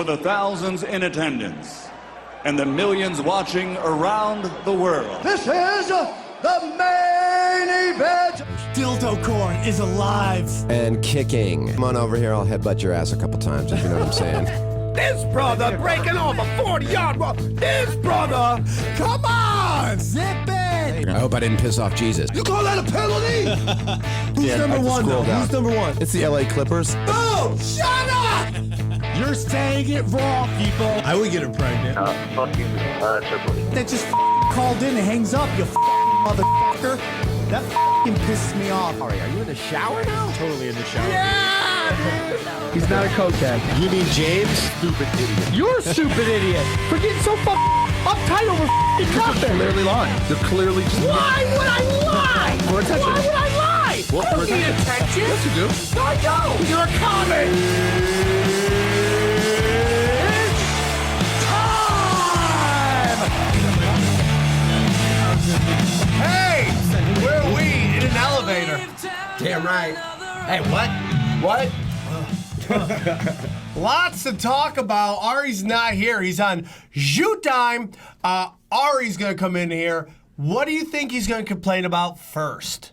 for the thousands in attendance and the millions watching around the world. This is the main event. Dildo corn is alive. And kicking. Come on over here, I'll headbutt your ass a couple times, if you know what I'm saying. This brother breaking off a 40-yard run. This brother, come on, zip it. I hope I didn't piss off Jesus. You call that a penalty? Who's number one, though? Who's number one? It's the LA Clippers. Oh, shut up! You're saying it wrong, people. I would get her pregnant. Fuck you, Tripoli. That just called in and hangs up, you motherfucker. That pisses me off. Ari, are you in the shower now? Totally in the shower. Yeah, dude. He's not a cokehead. You mean James? Stupid idiot. You're a stupid idiot. For getting so uptight over nothing. They're clearly lying. They're clearly just... Why would I lie? For attention. Why would I lie? Well, I don't need attention. Yes, you do. No, I don't. You're a comic. Hey, where are we? In an elevator. Damn right. Hey, what? What? Lots to talk about. Ari's not here. He's on Zoo Time. Ari's going to come in here. What do you think he's going to complain about first?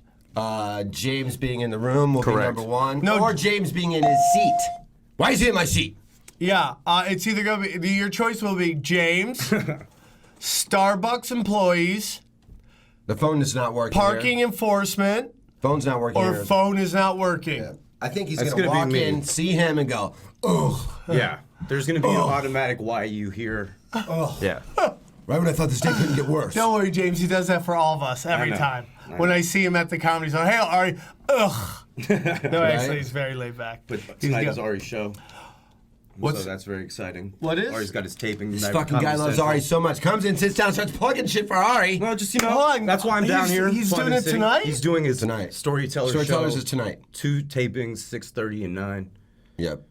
James being in the room will Correct. be number one. No. Or James being in his seat. Why is he in my seat? Yeah, it's either going to be, your choice will be James, Starbucks employees, The phone is not working. parking here. enforcement, Phone's not working. or here. phone is not working. Yeah. I think he's That's going to gonna walk be me. in, see him, and go, ugh. Yeah, there's gonna be an automatic why you hear. Yeah. Right when I thought this day couldn't get worse. Don't worry, James. He does that for all of us every know. time. I When know. I see him at the comedy show, hey, Ari, ugh. No, actually, he's very laid back. But He's tonight good. is Ari's show. What's- So that's very exciting. What is? Ari's got his taping. This tonight with fucking guy Comedy loves Central. Ari so much. Comes in, sits down, starts plugging shit for Ari. No, just, you know, Hold on. that's why I'm down He's- here. he's Fun doing and it sitting. tonight? He's doing his Tonight. Storyteller Storytellers show. is tonight. 2 tapings, 6:30 and 9. Yep.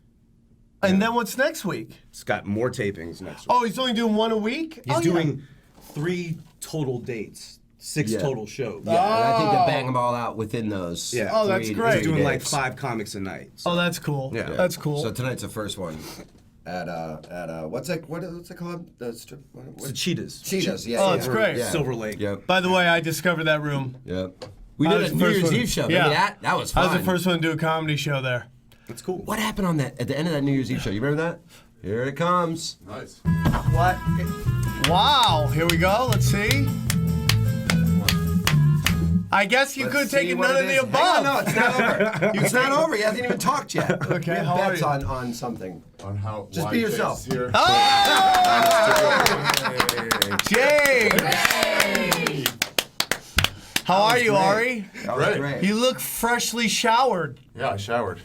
And then what's next week? He's got more tapings next week. Oh, he's only doing one a week? He's Oh, doing 3 total dates, 6 Yeah. total shows. Yeah, and I think they bang them all out within those. Yeah. Oh, that's 3 great. He's doing like dates. 5 comics a night. Oh, that's cool. Yeah. That's cool. So tonight's the first one at what's it called? It's the Cheetahs. Cheetahs. Yeah. Oh, yeah. it's great. Yeah. Silver Lake. Yep. By the way, I discovered that room. Yep. We I did was a the New first Year's one. Eve show. Yeah. Remember that? That was I fun. was the first one to do a comedy show there. That's cool. What happened on that at the end of that New Year's Eve show? You remember that? Here it comes. Nice. What? Wow. Here we go. Let's see. I guess you could take See it what none it of the is. above. Hang on, no, it's not over. It's not over. He hasn't even talked yet. Okay, We have how are bets you? on something. On how Just why be Jay's yourself. Here. James. How are you, Ari? That was Great. great. You look freshly showered. Yeah, I showered.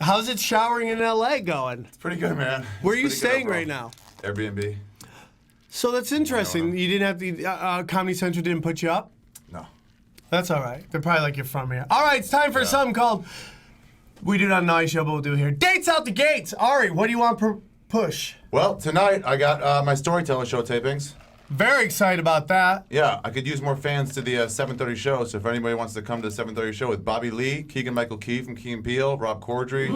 How's it showering in LA going? It's pretty good, man. Where are you It's pretty staying good right now? overall. Airbnb. So that's interesting. You didn't have the Comedy Central didn't put you up? No. That's all right. They're probably like you're from here. All right, it's time for something called We Do Not Know I Show, but we'll do it here. Dates out the gates. Ari, what do you want to push? Well, tonight I got my storyteller show tapings. Very excited about that. Yeah, I could use more fans to the 7:30 show. So if anybody wants to come to the 7:30 show with Bobby Lee, Keegan-Michael Key from Key and Peele, Rob Corddry,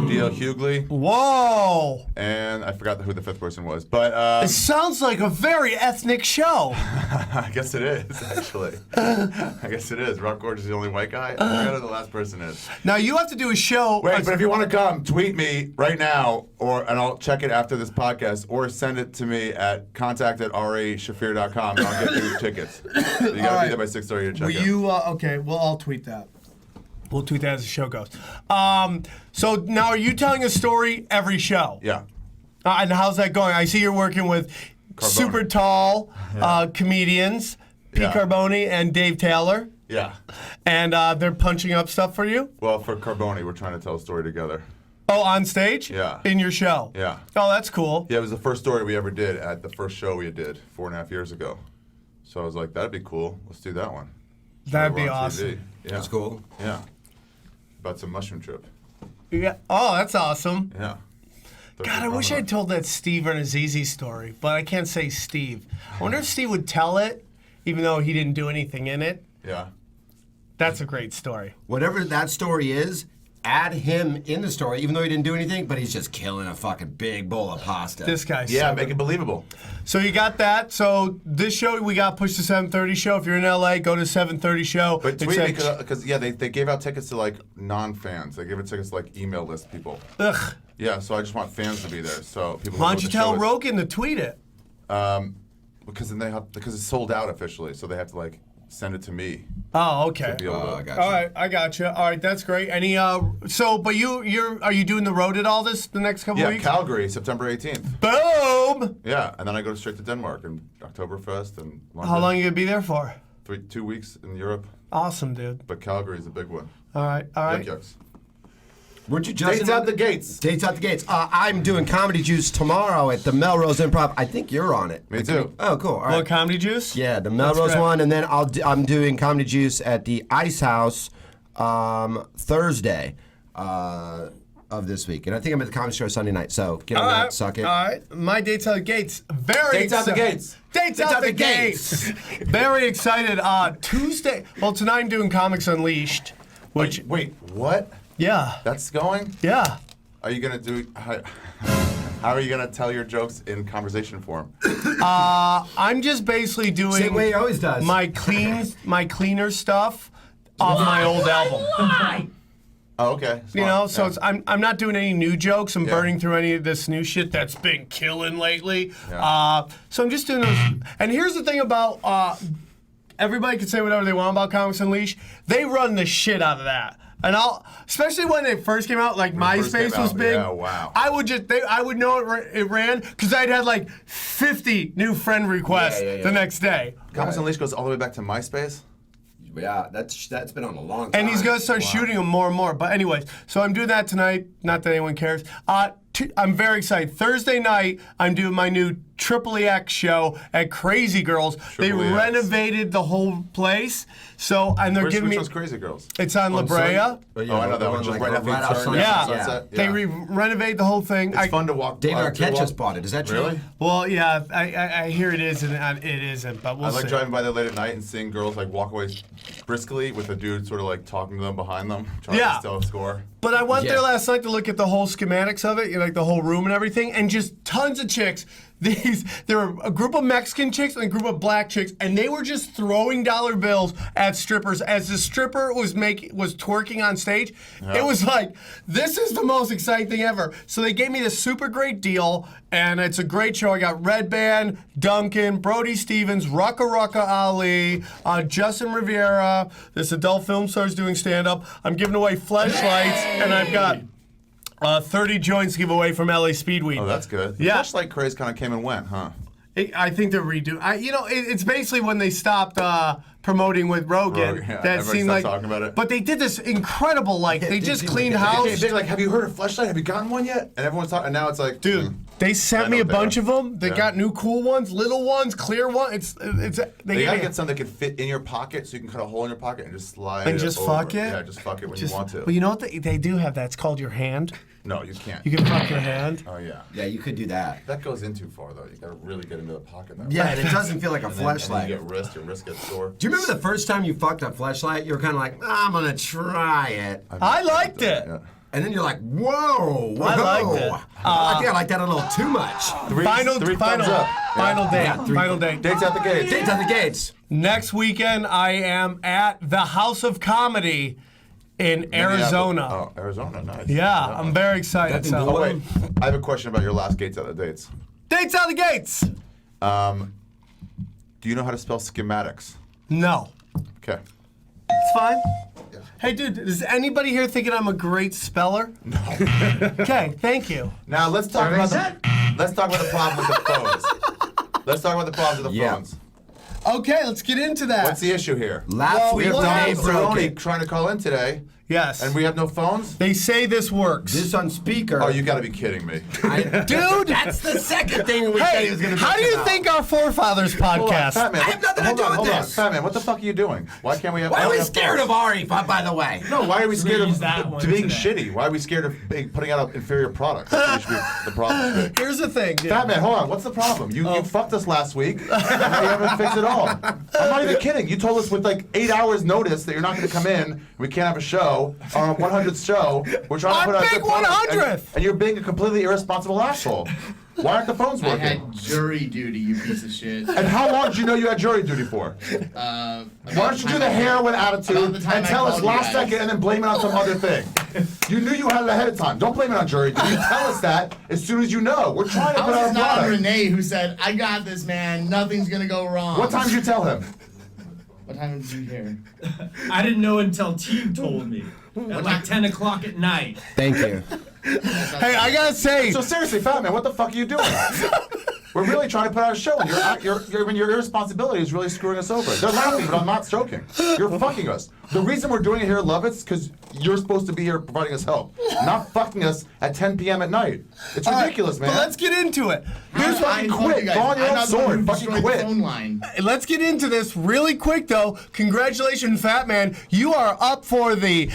D.L. Hughley, Whoa. and I forgot who the 5th person was. But It sounds like a very ethnic show. I guess it is, actually. I guess it is. Rob Corddry's the only white guy. I forgot who the last person is. Now you have to do a show. Wait, but if you want to come, tweet me right now, and I'll check it after this podcast, or send it to me at contact@arishafir.com, and I'll get you tickets. You gotta be there by 6:30 to check Will it. you? Okay, well I'll tweet that. We'll tweet that as the show goes. So now are you telling a story every show? Yeah. And how's that going? I see you're working with Carbone. super tall comedians, Pete Yeah. Carboni and Dave Taylor, Yeah. and they're punching up stuff for you? Well, for Carboni, we're trying to tell a story together. Oh, on stage? Yeah. In your show? Yeah. Oh, that's cool. Yeah, it was the first story we ever did at the first show we did 4.5 years ago. So I was like, that'd be cool. Let's do that one. That'd be We're on awesome. TV. Yeah. That's cool. Yeah. About some mushroom trip. Yeah. Oh, that's awesome. Yeah. God, I wish I had told that Steve Rannazzisi story, but I can't say Steve. I wonder if Steve would tell it, even though he didn't do anything in it. Yeah. That's a great story. Whatever that story is, add him in the story, even though he didn't do anything, but he's just killing a fucking big bowl of pasta. This guy's Yeah, so make it believable. So you got that. So this show, we got Push to 7:30 show. If you're in LA, go to 7:30 show. But tweet me because they gave out tickets to like non-fans. They gave out tickets to like email list people. Ugh. Yeah, so I just want fans to be there. So people. Why know don't you what the tell show is. Rogan to tweet it? Because then because it's sold out officially, so they have to like send it to me. Oh, okay. To be able to, I got you. All right, I got you. All right, that's great. Any but are you doing the road at all the next couple Yeah, weeks? Calgary, September 18th. Boom. Yeah, and then I go straight to Denmark and Oktoberfest and London. How long are you gonna be there for? 2 weeks in Europe, Awesome, dude. but Calgary is a big one. All right, all right. Yuck, yucks. Weren't you just Dates out the gates. Dates out the gates. I'm doing Comedy Juice tomorrow at the Melrose Improv. I think you're on it. Me too. Oh, cool. All right. Well, Comedy Juice? Yeah, the Melrose great. one, and then I'm doing Comedy Juice at the Ice House Thursday of this week, and I think I'm at the Comedy Store Sunday night. So get on that, suck it. All right. My dates out the gates. Very Dates out the excited. gates. Dates out the gates. Very excited. Tuesday. Well, tonight I'm doing Comics Unleashed, which Wait, what? yeah, That's going? yeah. Are you gonna do? How are you gonna tell your jokes in conversation form? I'm just basically doing Same way he always does. my cleaner stuff off my old album. Oh, okay. You know, so Yeah. I'm not doing any new jokes. I'm Yeah. burning through any of this new shit that's been killing lately. Yeah. So I'm just doing those. And here's the thing about everybody can say whatever they want about Comics Unleashed. They run the shit out of that. And especially when they first came out, like it first MySpace came was out, big. yeah, wow. I would know it ran because I'd had like 50 new friend requests the next day. Comics Unleashed goes all the way back to MySpace. Yeah, that's been on a long time. And he's gonna start shooting them more and more. But anyways, so I'm doing that tonight. Not that anyone cares. I'm very excited. Thursday night, I'm doing my new Tripoli X show at Crazy Girls. They Tripoli X. renovated the whole place. So and they're giving Which me. one's Crazy Girls? It's on La Brea. Oh, I know that one. Just right after you turn Yeah. Sunset. They renovate the whole thing. It's fun to walk. David to Arquette walk- just bought it. Is that true? Really? Well, yeah, I hear it is and it isn't, but we'll I see. like driving by there late at night and seeing girls like walk away briskly with a dude sort of like talking to them behind them, trying Yeah. to steal a score. But I went there Yeah. last night to look at the whole schematics of it, you know, like the whole room and everything, and just tons of chicks. There were a group of Mexican chicks and a group of black chicks, and they were just throwing dollar bills at strippers as the stripper was twerking on stage. Yeah. It was like, this is the most exciting thing ever. So they gave me this super great deal, and it's a great show. I got Red Band, Duncan, Brody Stevens, Rucka Ali, Justin Rivera. This adult film star's doing stand-up. I'm giving away fleshlights, and I've got 30 joints to give away from LA Speedweed. Oh, that's good. The Yeah. flashlight craze kind of came and went, huh? I think they're redoing. It's basically when they stopped promoting with Rogan. Rogan, yeah. That Everybody seemed stopped like. talking about it. But they did this incredible. Like they just did cleaned like a- house. They're like, have you heard of flashlight? Have you gotten one yet? And everyone's talking. And now it's like, Dude, they I sent know me a what they bunch are. of them. They Yeah. got new cool ones, little ones, clear ones. They They gotta gave get something that can fit in your pocket, so you can cut a hole in your pocket and just slide. And it just over. fuck it? Yeah, just fuck it when you want to. Well, you know what they do have that? It's called your hand. No, you can't. You can fuck your hand. Oh yeah. Yeah, you could do that. That goes in too far though. You gotta really get into the pocket. That Yeah, way. and it doesn't feel like a And then you fleshlight. get wrist. Your wrist gets sore. Do you remember the first time you fucked a fleshlight? You were kind of like, I'm gonna try it, I liked it. Yeah. and then you're like, whoa, I liked it. I think I like that a little too much. Three Final thumbs up. final day. Yeah, Final day. Dates out the gate. Dates at the gates. Next weekend, I am at the House of Comedy in Arizona. Oh, Arizona, nice. Yeah, I'm very excited. Nothing So. Oh wait, I have a question about your last Gates out the dates. Dates out the gates. Do you know how to spell schematics? No. Okay. It's fine. Hey, dude, is anybody here thinking I'm a great speller? No. Okay, thank you. Now let's talk about the problem with the phones. Let's talk about the problems with the Yeah. phones. Okay, let's get into that. What's the issue here? Last Well, We week have what Dave Cowboy happened? broke Cerrone it. trying to call in today, Yes. and we have no phones. They say this works. This on speaker. Oh, you got to be kidding me. Dude, That's the second thing we said he hey, was gonna. how do you about. think our forefathers Hold on, podcast? Fat Man. I have nothing to hold do on, with hold on. this. Fat Man, what the fuck are you doing? Why can't we have? Why are we have scared phones? of Ari? By the way. No, why are we scared use of that one being today. shitty? Why are we scared of putting out inferior products? That should be the problem. Should be. Here's the thing, dude. Fat Man, hold on. What's the problem? You fucked us last week, and now you haven't fixed it all. I'm not even kidding. You told us with like 8 hours notice that you're not going to come in, we can't have a show, show, our 100th show. We're trying to put out Big good product, 100th! and you're being a completely irresponsible asshole. Why aren't the phones I working? had jury duty, you piece of shit. And how long did you know you had jury duty for? Why don't you do the heroin attitude and tell us last second and then blame it on some other thing? You knew you had it ahead of time. Don't blame it on jury duty. Tell us that as soon as you know. We're trying to How put out is a it not product. Renee who said, I got this, man. Nothing's going to go wrong. What time did you tell him? What time did you hear? I didn't know until Teague told me. At like 10 o'clock at night. Thank you. Hey, I gotta say, So seriously, Fat Man, what the fuck are you doing? We're really trying to put out a show, and your irresponsibility is really screwing us over. They're laughing, but I'm not joking. You're fucking us. The reason we're doing it here at Love It's because you're supposed to be here providing us help, not fucking us at 10 p.m. at night. It's ridiculous, man. but let's get into it. Here's fucking quit. Go on your own sword. Fucking quit. Phone line. Let's get into this really quick, though. Congratulations, Fat Man. You are up for the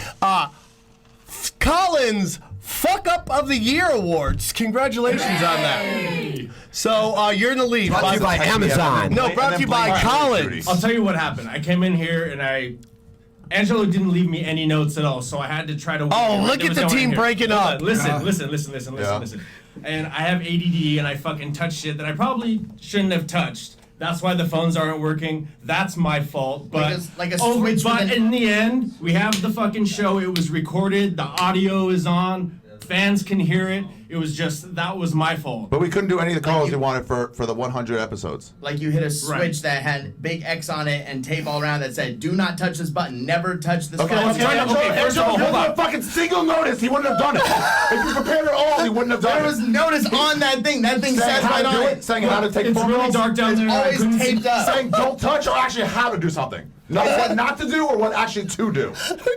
Collins Fuck Up of the Year Awards. Congratulations on that. So you're in the lead. Brought to you by Amazon. No, brought to you by Collins. I'll tell you what happened. I came in here and Angelo didn't leave me any notes at all, so I had to try to. Oh, look at the team breaking up. Listen. And I have ADD and I fucking touch shit that I probably shouldn't have touched. That's why the phones aren't working. That's my fault. But Like a switch but with in the end, we have the fucking show. It was recorded. The audio is on. Fans can hear it. It was just that was my fault. But we couldn't do any of the calls we wanted for the 100 episodes. Like you hit a switch that had big X on it and tape all around that said, do not touch this button. Never touch this button. First of all, hold on. A fucking single notice, he wouldn't have done it. If you prepared it all, he wouldn't have done There it. was notice on that thing. That thing says right on it. Saying how to take It's phone really calls. dark down there. I Always couldn't see- taped up. Saying don't touch or actually how to do something. Not what not to do or what actually to do.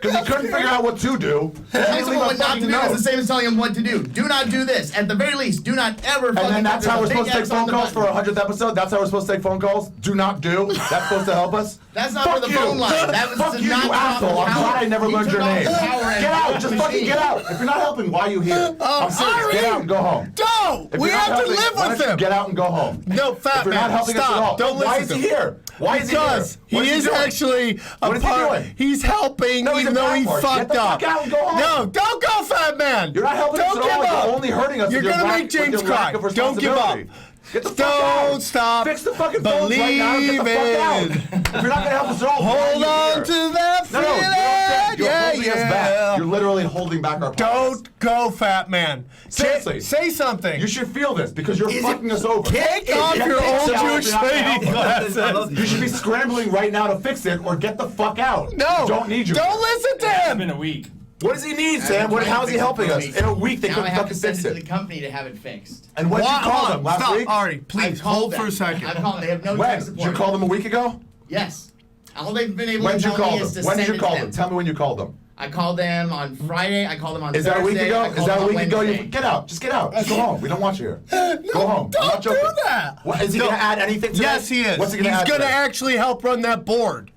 Because he couldn't figure out what to do. Telling someone what not to do is the same as telling him what to do. Do not do this. At the very least, do not ever And fucking then that's how we're there's a supposed to big take X on phone the calls for button. our 100th episode? That's how we're supposed to take phone calls? Do not do? That's supposed to help us? That's not Fuck for the you. phone line. That was Fuck to you, not you drop asshole. the I'm power. glad I never You learned your turned off name. the power and Get out. the Just fucking machine. get out. If you're not helping, why are you here? I'm serious. Ari! Get out and go home. Don't! If We you're not have to helping, live why with don't you him. Get out and go home. No, Fat If you're Man, not helping us at stop. all. Don't Why listen is to he him. here? Why is he Because here? What he is doing? actually a What is he part. doing? He's helping, No, he's even a though he bad boy. fucked Get the up. fuck out and go home. No, don't go, Fat Man. You're not helping Don't us at all. give up. You're only hurting us. You're with your gonna lack- make with James your lack cry. of Don't give up. responsibility. Get the fuck out. Don't stop. Fix the fucking phones right now and get the fuck out. If you're not gonna help us at all, why are Hold you on here? to that No, feeling. you're holding us back. Yeah. You're literally holding back our podcast. Don't go, Fat Man. Seriously. Say something. You should feel this because you're fucking us over. Take off your old Jewish lady glasses. You should be scrambling right now to fix it or get the fuck out. No. We don't need you. Don't listen to It's him. been a week. What does he need, Sam? How's he helping us? In a week, they Now I couldn't have to fucking send fix it to the it. company to have it fixed. And when did you call them? Last Stop, week? Ari, please I've called hold them. for a second. I've called them. They have no When? tech Did support. you call them a week ago? Yes. All they've been able When to did you tell call me is to them? When did send you it call to them? them. Tell me when you called them. I called them on Friday. I called them on Is Thursday. that a week ago? I Is called that them a on week ago? Wednesday. Get out. Just get out. Just go home. We don't want you here. Go home. I'm Don't not joking. do that. What, is he going to add anything to Yes, he is. What's he going to He's add going to today? actually help run that board.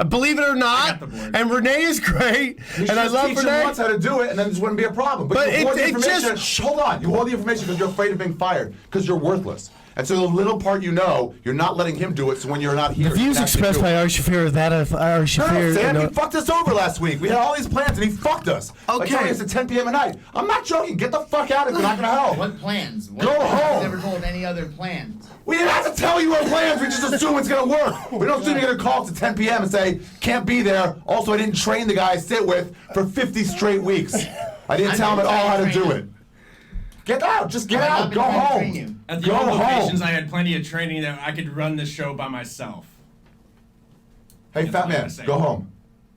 Believe it or I not, got the board. and Renee is great, You and I should love teach him Renee. once how to do it, and then this wouldn't be a problem. But you hold the it information. just- Shh, hold on. You hold the information because you're afraid of being fired because you're worthless. And so the little part you know, you're not letting him do it. So when you're not here, The views you can actually expressed do by it. Ari Shaffir are that of Ari Shaffir. No, Sam, and, he fucked us over last week. We had all these plans, and he fucked us. Okay. Like telling us at 10 p.m. at night. I'm not joking. Get the fuck out if you're not going to help. What plans? What Go plans? home. I've never told any other plans. We didn't have to tell you our plans. We just assume it's going to work. We don't assume you're going to call us at 10 p.m. and say, can't be there. Also, I didn't train the guy I sit with for 50 straight weeks. I didn't tell him at all how to do it. Get out. Just get I've out. not been Go trying to home. train you. At the Go old locations, home. I had plenty of training that I could run the show by myself. Hey, That's fat all I'm man, gonna say. go home.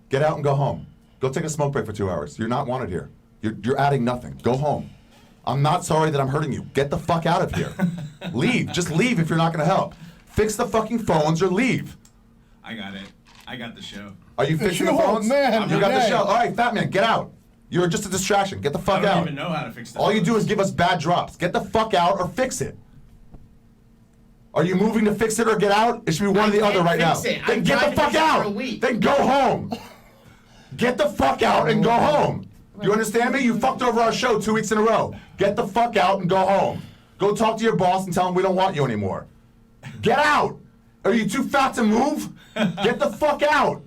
Get out and go home. Go take a smoke break for 2 hours. You're not wanted here. You're adding nothing. Go home. I'm not sorry that I'm hurting you. Get the fuck out of here. Leave. Just leave if you're not going to help. Fix the fucking phones or leave. I got it. I got the show. Are you fixing the Oh, phones? man, You got the Renee. show. All right, fat man, get out. You're just a distraction. Get the I fuck don't out. even know how to fix that. All you do is give us bad drops. Get the fuck out or fix it. Are you moving to fix it or get out? It should be one or the can't other right now. fix it. Then I've get tried the to fuck fix it for out. a week. Then go home. Get the fuck out and go home. You understand me? You fucked over our show 2 weeks in a row. Get the fuck out and go home. Go talk to your boss and tell him we don't want you anymore. Get out. Are you too fat to move? Get the fuck out.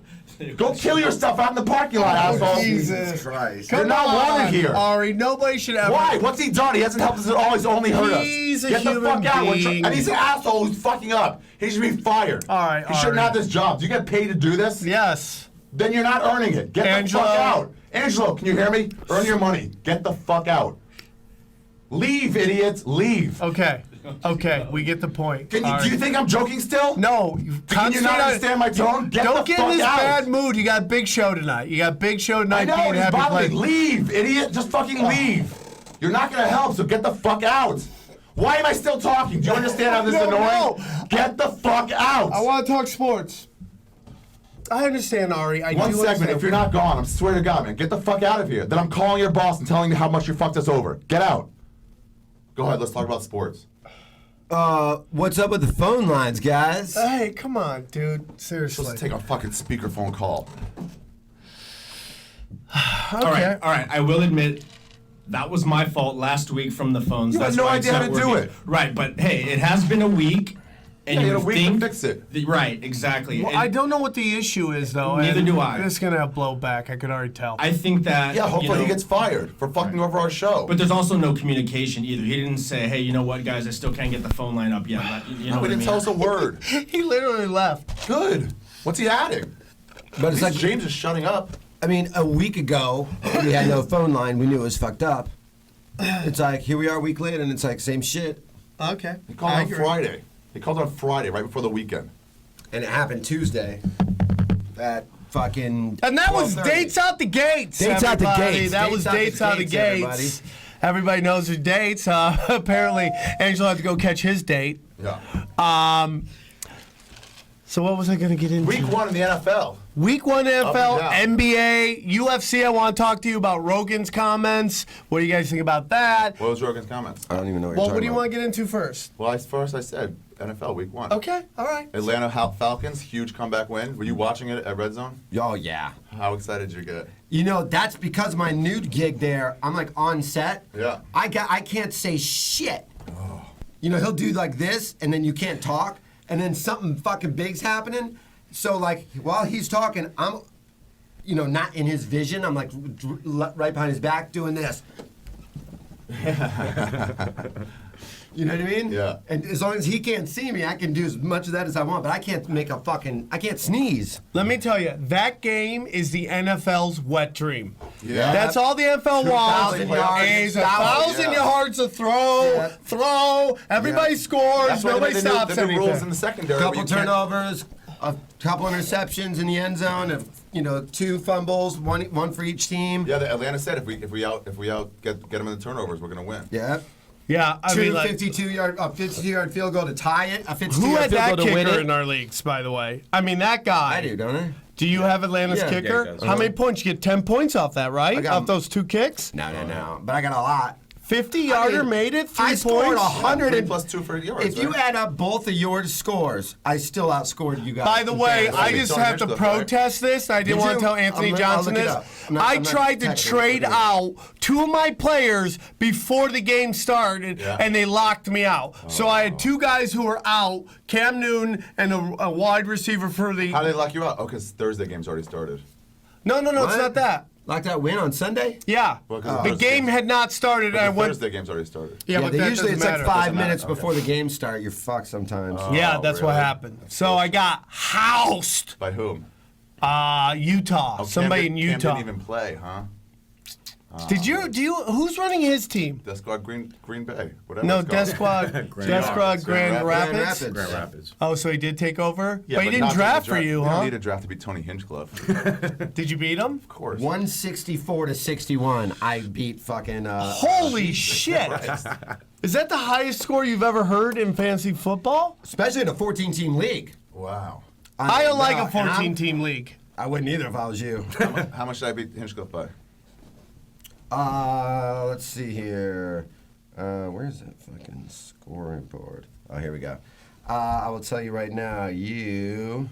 Go kill yourself out in the parking lot, asshole. Jesus Christ. You're not wanted here. Ari, nobody should ever. Why? What's he done? He hasn't helped us at all. He's only hurt us. He's a Get the human fuck out. being. And he's an asshole who's fucking up. He should be fired. All right, He shouldn't Ari. have this job. Do you get paid to do this? Yes. Then you're not earning it. Get Angelo. the fuck out. Angelo, can you hear me? Earn your money. Get the fuck out. Leave, idiots. Leave. Okay. Okay, we get the point. Do Ari. you think I'm joking still? No. Can you not understand my tone? Get Don't the get fuck in this out. bad mood. You got a big show tonight. You got a big show tonight. I know, being he's happy bothering me. place. Leave, idiot. Just fucking leave. You're not going to help, so get the fuck out. Why am I still talking? Do you understand how this is annoying? No. Get the fuck out. I want to talk sports. I understand, Ari. I One do segment, understand. if you're not gone, I swear to God, man, get the fuck out of here. Then I'm calling your boss and telling you how much you fucked us over. Get out. Go ahead, let's talk about sports. What's up with the phone lines, guys? Hey, come on, dude. Seriously. Let's take a fucking speakerphone call. All right. I will admit that was my fault last week from the phones. You had That's no why it's idea how not to do working. it. Right, but hey, it has been a week. And Yeah, you you had a week think to fix it. Right, exactly. Well, And I don't know what the issue is, though. Neither and do I. It's going to have blowback. I could already tell. I think that Yeah, hopefully you know, he gets fired for fucking over our show. But there's also no communication either. He didn't say, "Hey, you know what, guys? I still can't get the phone line up yet." You know no, what he I didn't mean? tell us a word. He literally left. Good. What's he adding? But it's like, James is shutting up. I mean, a week ago, we had no phone line. We knew it was fucked up. It's like, here we are a week later, and it's like, same shit. Okay. He called on Friday. He called on Friday, right before the weekend. And it happened Tuesday at fucking And that was 12:30. dates out the gates. Dates out the everybody. gates. That was dates out the gates. everybody. Everybody knows his dates. Apparently, Angelo had to go catch his date. Yeah. So what was I going to get into? Week 1 in the NFL. Week 1 NFL, and NBA, UFC. I want to talk to you about Rogan's comments. What do you guys think about that? What was Rogan's comments? I don't even know what you're Well, talking what do you about. want to get into first? Well, first I said NFL Week 1. Okay, all right. Atlanta Falcons, huge comeback win. Were you watching it at Red Zone? Oh, yeah. How excited did you get? You know, that's because my new gig there, I'm like on set. Yeah. I can't say shit. You know, he'll do like this, and then you can't talk, and then something fucking big's happening. So, like, while he's talking, I'm, you know, not in his vision. I'm like right behind his back doing this. You know what I mean? Yeah. And as long as he can't see me, I can do as much of that as I want, but I can't I can't sneeze. Let me tell you, that game is the NFL's wet dream. Yeah. That's all the NFL 2,000 wants. yards. Is 1,000 1,000 yards to throw, throw. Everybody scores. That's why Nobody they made stops the new rules in anything. the secondary. Couple where you can't- turnovers, a couple interceptions in the end zone, you know, 2 fumbles, one for each team. Yeah, the Atlanta said if we get them in the turnovers, we're gonna win. Yeah. Yeah, I Two mean, like, 52-yard field goal to tie it. A 52-yard who had field that goal to win kicker it. in our leagues, by the way? I mean, that guy. I do, don't I? Do you have Atlanta's Yeah. kicker? Yeah, he does. How many points? You get 10 points off that, right? I got Off him. those 2 kicks? No. But I got a lot. 50-yarder I mean, made it, 3 I points. scored 100 3 plus 2 for yards. If you right? add up both of your scores, I still outscored you guys. By the way, That's I what just Tony have to Hinchcliffe, right? protest this. I didn't Did want to you? tell Anthony I'll Johnson look it this. up. I'm not I tried to technical. trade out 2 of my players before the game started, Yeah. and they locked me out. So I had 2 guys who were out, Cam Newton and a wide receiver for the... How did they lock you out? Oh, because Thursday game's already started. No, it's What? not that. Like that win on Sunday? Yeah. Well, 'cause The game had not started, But and I the went... Thursday game's already started. Yeah, but they that usually doesn't it's like matter. 5 Doesn't matter, minutes okay. before the game start. You're fucked sometimes. Yeah, Oh, that's what really? happened. So I got housed. By whom? Utah. Oh, Somebody in Cam Utah. didn't even play, huh? Do you? Who's running his team? Death Squad Green Bay. Whatever. No, it's called. Death Squad. Death Squad Grand Rapids. Grand Rapids. Oh, so he did take over? Yeah, but he didn't not draft the for you, We huh? don't need a draft to be Tony Hinchcliffe. Of Did you beat him? course. 164 to 61. I beat fucking. Holy shit! Christ. Is that the highest score you've ever heard in fantasy football? Especially in a 14-team league. Wow. I don't like a and I'm- 14-team league. I wouldn't either if I was you. How much did I beat Hinchcliffe by? Let's see here. Where's that fucking scoring board? Oh, here we go. I will tell you right now, you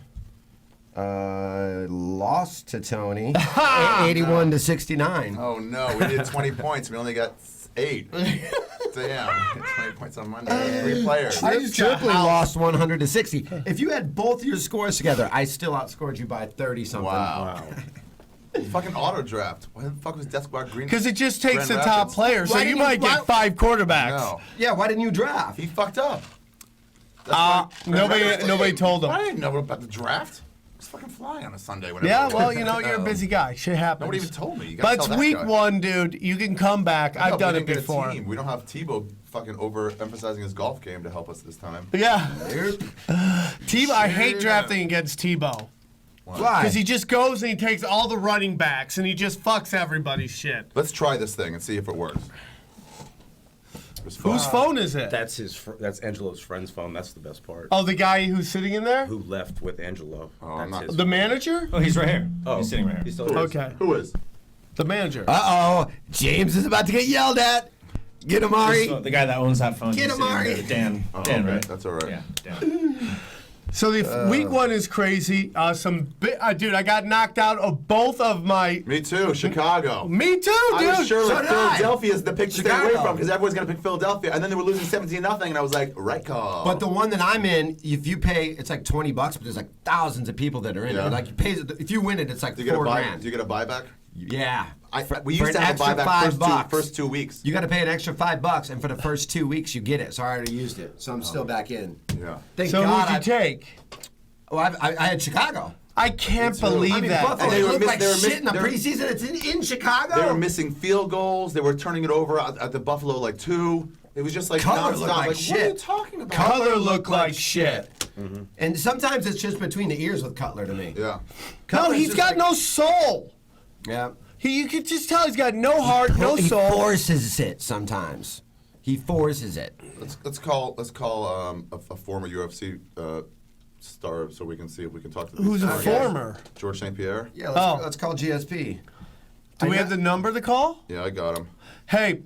lost to Tony, 81 to 69. Oh no, we did 20 points. We only got 8. Damn. 20 points on Monday. 3 players. I just Tripoli lost 100-60. If you had both your scores together, I still outscored you by 30 something. Wow. Fucking auto draft. Why the fuck was Death Squad Green? Because it just takes Grand the top Rapids? player, so Why you didn't might you- get 5 quarterbacks. No. Yeah, why didn't you draft? He fucked up. That's why Grand Rapids- Nobody told him. I didn't know about the draft. It's fucking fly on a Sunday. Whenever Yeah, well, you know, you're a busy guy. Shit happens. Nobody even told me. You gotta But tell it's that week guy. 1, dude. You can come back. No, I've we done it didn't get a before. team. We don't have Thibault fucking overemphasizing his golf game to help us this time. Yeah. Tebow, I hate drafting against Tebow. Why? Because he just goes and he takes all the running backs and he just fucks everybody's shit. Let's try this thing and see if it works. Whose phone is it? That's that's Angelo's friend's phone. That's the best part. Oh, the guy who's sitting in there? Who left with Angelo? I'm not- That's his The manager? Oh, he's right here. Oh, He's sitting right here. He's still here. Okay. Who is? The manager. Uh-oh. James is about to get yelled at. Get him, Ari. The guy that owns that phone. Get he's him, sitting Ari. there. Dan. Oh, Dan, okay. right? That's all right. Yeah, Dan. So the week 1 is crazy. Dude, I got knocked out of both of my. Me too. Chicago. Me too, dude. I was sure so like did I. Philadelphia's the pick to stay away Chicago. from because everyone's gonna pick Philadelphia, and then they were losing 17-0, and I was like, right call. But the one that I'm in, if you pay, it's like $20, but there's like thousands of people that are in Yeah. it. Like, if you win it, it's like do you get a $4 buy? grand. Do you get a buyback? Yeah. We For used to an have a extra buyback $5. first two weeks. You got to pay an extra $5, and for the first 2 weeks, you get it. So I already used it. So I'm still back in. Yeah. Thank So God. who'd you take? I had Chicago. I can't Me too. believe I mean, that. Buffalo And they were looked miss- like they were shit miss- in the they were- preseason. It's in Chicago. They were missing field goals. They were turning it over at the Buffalo like 2. It was just like Color nonstop. looked like What are you shit. talking about? Color looked like shit. And sometimes it's just between the ears with Cutler to me. Yeah. No, Cutler's he's just got like- no soul. Yeah. You could just tell he's got no heart, no He soul. forces it sometimes. He forces it. Let's call a former UFC star so we can see if we can talk to these Who's a guys. former? George St. Pierre. Yeah, Oh. let's call GSP. Do we have the number to call? Yeah, I got him. Hey,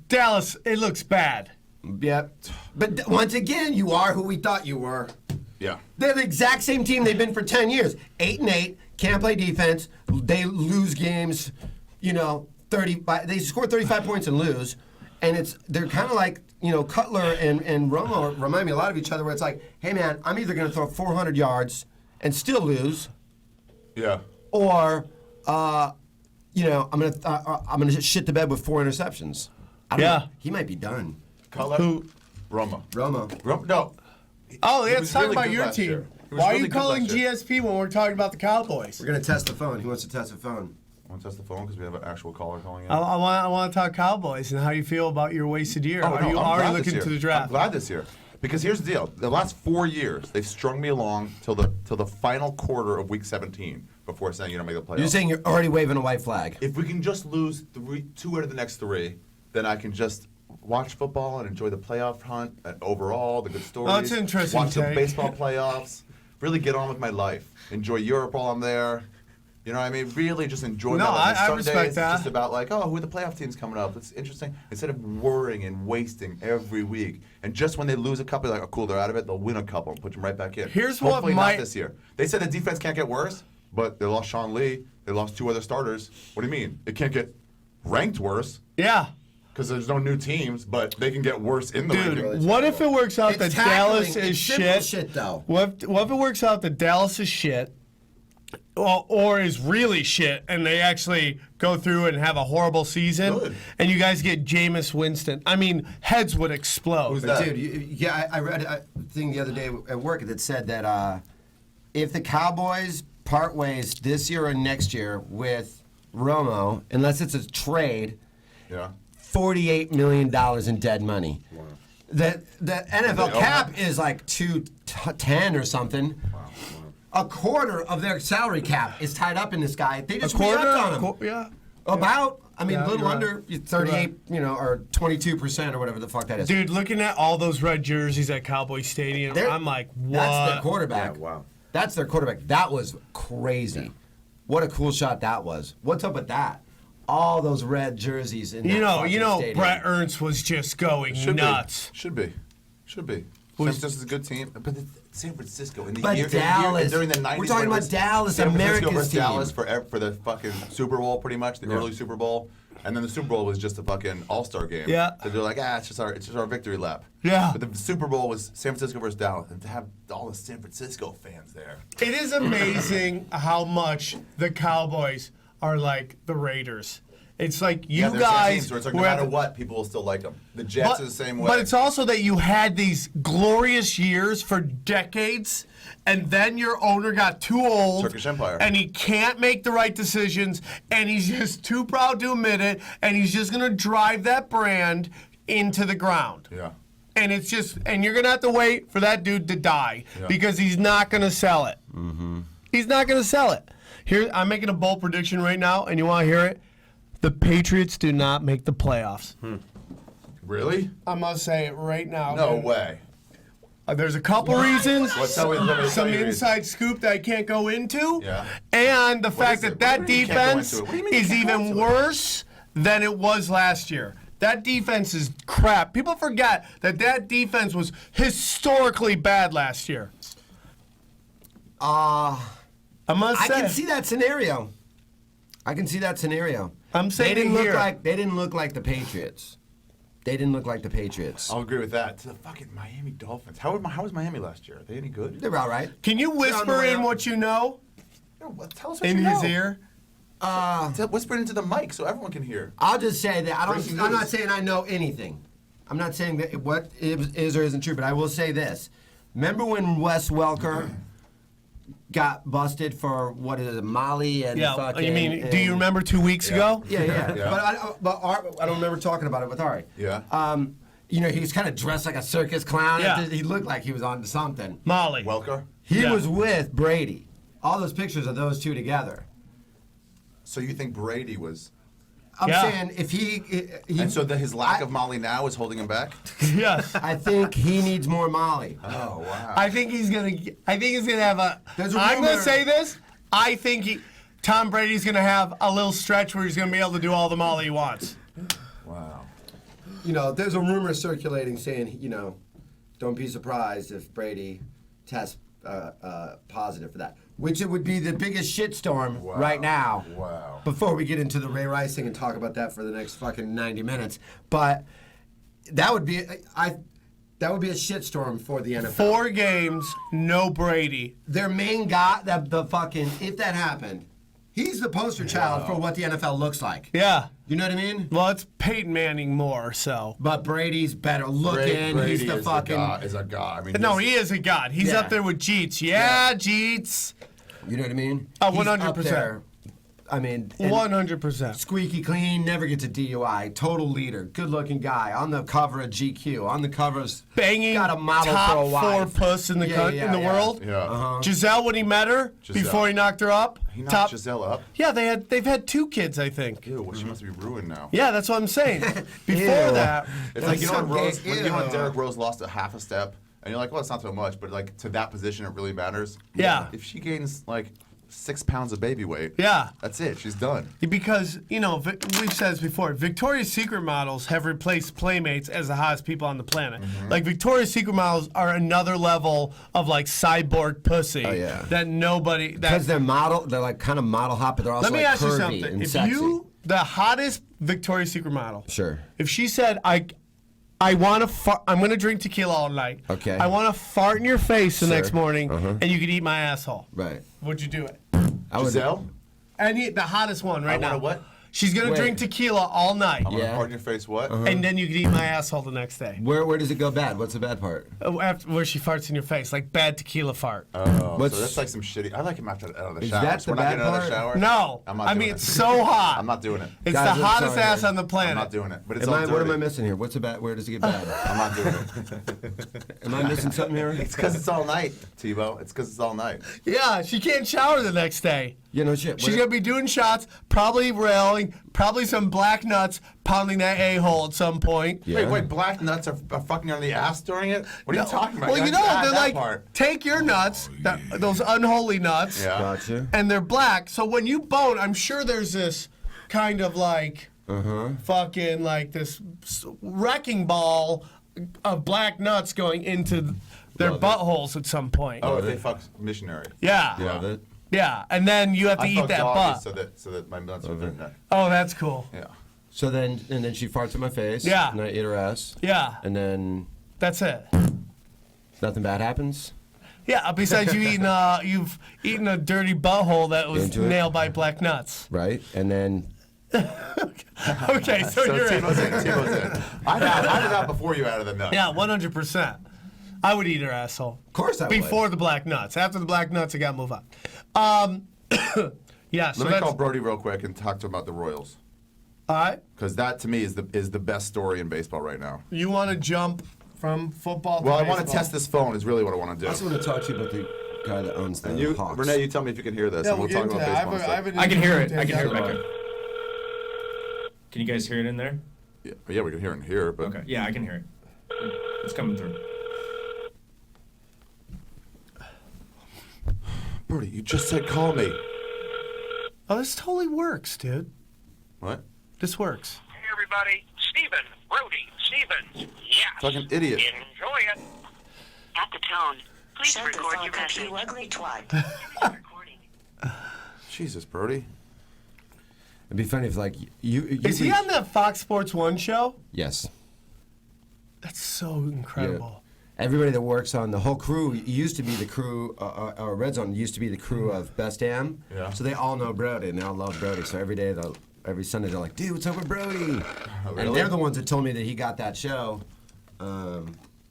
Dallas, it looks bad. Yep. But once again, you are who we thought you were. Yeah. They're the exact same team they've been for 10 years. 8-8, can't play defense. They lose games, 35. They score 35 points and lose. And they're kind of like, Cutler and Romo remind me a lot of each other where it's like, hey man, I'm either going to throw 400 yards and still lose, Yeah. or I'm gonna shit the bed with 4 interceptions. I don't Yeah. know. He might be done. Color. Who? Romo. No. Oh, He yeah, was let's talk really about good your last team. year. He was Why are really you good calling last year. GSP when we're talking about the Cowboys? We're gonna test the phone. He wants to test the phone. Want to test the phone because we have an actual caller calling in? I want to talk Cowboys and how you feel about your wasted year. Oh, Are no, you I'm already glad this looking year. to the draft? I'm glad this year. Because here's the deal. The last 4 years, they've strung me along till the final quarter of week 17 before saying you don't make the playoffs. You're saying you're already waving a white flag. If we can just lose 2 out of the next 3, then I can just watch football and enjoy the playoff hunt and overall, the good stories. Oh, it's an interesting Watch the take. baseball playoffs. Really get on with my life. Enjoy Europe while I'm there. You know what I mean? Really just enjoy No, my life. And I some respect days that. It's just about like, who are the playoff teams coming up? It's interesting. Instead of worrying and wasting every week. And just when they lose a couple, you're like, oh, cool, they're out of it. They'll win a couple and put them right back in. Here's what Hopefully might- not this year. They said the defense can't get worse, but they lost Sean Lee. They lost 2 other starters. What do you mean? It can't get ranked worse Yeah. because there's no new teams, but they can get worse in the Dude, rankings. what if it works out that It's Dallas tackling. is It's simple shit? shit, though. What if it works out that Dallas is shit, or is really shit, and they actually go through and have a horrible season, Good. and you guys get Jameis Winston? I mean, heads would explode. Who's But that? dude, I read a thing the other day at work that said that if the Cowboys part ways this year or next year with Romo, unless it's a trade, Yeah. $48 million in dead money. Wow. The NFL own cap it? is like $210 or something. Wow. A quarter of their salary cap is tied up in this guy. They just re-upped on him. Yeah. About, I mean, Yeah, a little you're under right. 38, or 22% or whatever the fuck that is. Dude, looking at all those red jerseys at Cowboy Stadium, They're- I'm like, what? That's their quarterback. Yeah, wow. That's their quarterback. That was crazy. Yeah. What a cool shot that was. What's up with that? All those red jerseys in You that know, fucking stadium. Brett Ernst was just going nuts. Should be. San Francisco's a good team, but San Francisco in the But year Dallas. during the 90s. We're talking when it about was Dallas, San Francisco America's versus team. Dallas for the fucking Super Bowl, pretty much the early Super Bowl. And then the Super Bowl was just a fucking all-star game. Yeah. So they're like, it's just our victory lap. Yeah. But the Super Bowl was San Francisco versus Dallas, and to have all the San Francisco fans there. It is amazing how much the Cowboys are like the Raiders. It's like you There's guys. teams where it's like no matter what, people will still like them. The Jets are the same way. But it's also that you had these glorious years for decades, and then your owner got too old. Turkish Empire. And he can't make the right decisions, and he's just too proud to admit it, and he's just going to drive that brand into the ground. Yeah. And it's just, and you're going to have to wait for that dude to die because he's not going to sell it. Mm-hmm. He's not going to sell it. Here, I'm making a bold prediction right now, and you want to hear it? The Patriots do not make the playoffs. Really? I'm going to say it right now. No way. There's a couple reasons. Some Some inside scoop that I can't go into. Yeah. And the fact is it? that What do you mean you can't go defense into it? What do you mean you is can't go even into it? worse than it was last year. That defense is crap. People forget that defense was historically bad last year. I must I say. can see that scenario. I'm saying they didn't here. look like the Patriots. They didn't look like the Patriots. I'll agree with that. To the fucking Miami Dolphins. How was Miami last year? Are they any good? They're all right. Can you They're on the whisper way in up. what you know Tell us what in you his know. ear? Whisper it into the mic so everyone can hear. I'll just say that Breaking I'm not news. saying I know anything. I'm not saying that what is or isn't true, but I will say this. Remember when Wes Welker got busted for what is it, Molly and fucking? You mean? Do you remember 2 weeks ago? Yeah. Yeah. But I don't remember talking about it with Ari. Yeah. You know, he was kind of dressed like a circus clown. Yeah. He looked like he was on to something. Molly. Welker. He Yeah. was with Brady. All those pictures of those two together. So you think Brady was? I'm Yeah. saying if he And so his lack of Molly now is holding him back. Yes. I think he needs more Molly. Oh wow. I think he's gonna have a. There's a I'm gonna rumor- say this. I think Tom Brady's gonna have a little stretch where he's gonna be able to do all the Molly he wants. Wow. You know, there's a rumor circulating saying, you know, don't be surprised if Brady tests positive for that, which it would be the biggest shitstorm right now. Wow. Before we get into the Ray Rice thing and talk about that for the next fucking 90 minutes, but that would be that would be a shitstorm for the NFL. 4 games, no Brady. Their main guy, the fucking, if that happened, he's the poster child for what the NFL looks like. Yeah. You know what I mean? Well, it's Peyton Manning more so. But Brady's better looking. Brady He's the is fucking. is a god. I mean, No, he is a god. He's Yeah. up there with Jeets. Yeah, Jeets. You know what I mean? Oh, He's up 100%. there. I mean, and 100%. squeaky clean, never gets a DUI, total leader, good-looking guy, on the cover of GQ, on the covers, Banging got a model top for a wife. 4 puss in the in the world. Yeah. Giselle, when he met her Giselle. before he knocked her up. He knocked top. Giselle up. Yeah, they've had 2 kids, I think. Ew, well, she must be ruined now. Yeah, that's what I'm saying. Before Ew. that, It's like you know when That's Rose, when ew. Derrick Rose lost a half a step, and you're like, well, it's not so much, but like to that position, it really matters. Yeah. If she gains like 6 pounds of baby weight, yeah. that's it. She's done. Because, you know, we've said this before, Victoria's Secret models have replaced Playmates as the hottest people on the planet. Like, Victoria's Secret models are another level of, like, cyborg pussy yeah. that nobody... Because they're like kind of model hot, but they're also Let me like ask you curvy something. and If sexy. the hottest Victoria's Secret model, Sure. if she said, I want to fart, I'm going to drink tequila all night. Okay. I want to fart in your face the Sure. next morning, and you could eat my asshole. Right. Would you do it? I would- Giselle, The hottest one right now. wanna what? She's going to Wait. drink tequila all night. I'm gonna Yeah. part in your face. What? And then you could eat my asshole the next day. Where does it go bad? What's the bad part? After where she farts in your face, like bad tequila fart. Oh, What's- so that's like some shitty. I like him after out of the Is shower. that So we're the not bad getting out of the part? shower. No, I'm not I doing mean it. it's so hot. I'm not doing it. It's Guys, the I'm hottest sorry. ass on the I'm planet. not doing it. But it's Am all I, dirty. what am I missing here? What's the bad? Where does it get bad? I'm not doing it. Am I missing something here? It's because it's all night, Tebow. It's because it's all night. Yeah, she can't shower the next day. You know, shit. She's gonna be doing shots, probably railing, probably some black nuts, pounding that a-hole at some point. Yeah. Wait, black nuts are fucking on the ass during it? What are you talking about? Well, you know, add they're that like, part. take your nuts, those unholy nuts, Yeah. Gotcha. and they're black. So when you bone, I'm sure there's this kind of like, fucking like this wrecking ball of black nuts going into their Love it. buttholes at some point. Oh, if they fuck missionary. Yeah. Love it. Yeah, and then you have to I eat fuck that doggies butt. so that my nuts would fit in that. Oh, that's cool. Yeah. So then she farts in my face. Yeah. And I eat her ass. Yeah. And then That's it. nothing bad happens. Yeah, besides you've eaten a dirty butthole that was Into it. nailed by black nuts. Right? And then Okay, so you're in. Tibou's in. I'd have it out before you added the nuts. Yeah, 100%. I would eat her asshole. of course I would. Before the black nuts. After the black nuts, I got to move on. Yeah, so Let me that's... call Brody real quick and talk to him about the Royals. All right. Because that, to me, is the best story in baseball right now. You want to jump from football to Well, I baseball? want to test this phone is really what I want to I do. also want to talk to you about the guy that owns the And you, Hawks. Renee, you tell me if you can hear this, Yeah, and we'll we'll talk get about into that. baseball. I can hear it. I can hear it Yeah. back here. Can you guys hear it in there? Yeah, we can hear it in here, but Okay. Yeah, I can hear it. It's coming through. Brody, you just said call me. Oh, this totally works, dude. What? This works. Hey, everybody. Steven, Brody, Stevens. Yes. Fucking idiot. Enjoy it. At the tone, please Shut the record fuck your up, message. you ugly twat. Recording. Jesus, Brody. It'd be funny if like you Is he on that Fox Sports 1 show? Yes. That's so incredible. Everybody that works on the whole crew used to be the crew, Red Zone used to be the crew of Best Damn. Yeah. So they all know Brody and they all love Brody. So every Sunday they're like, dude, what's up with Brody? Really? And they're the ones that told me that he got that show. They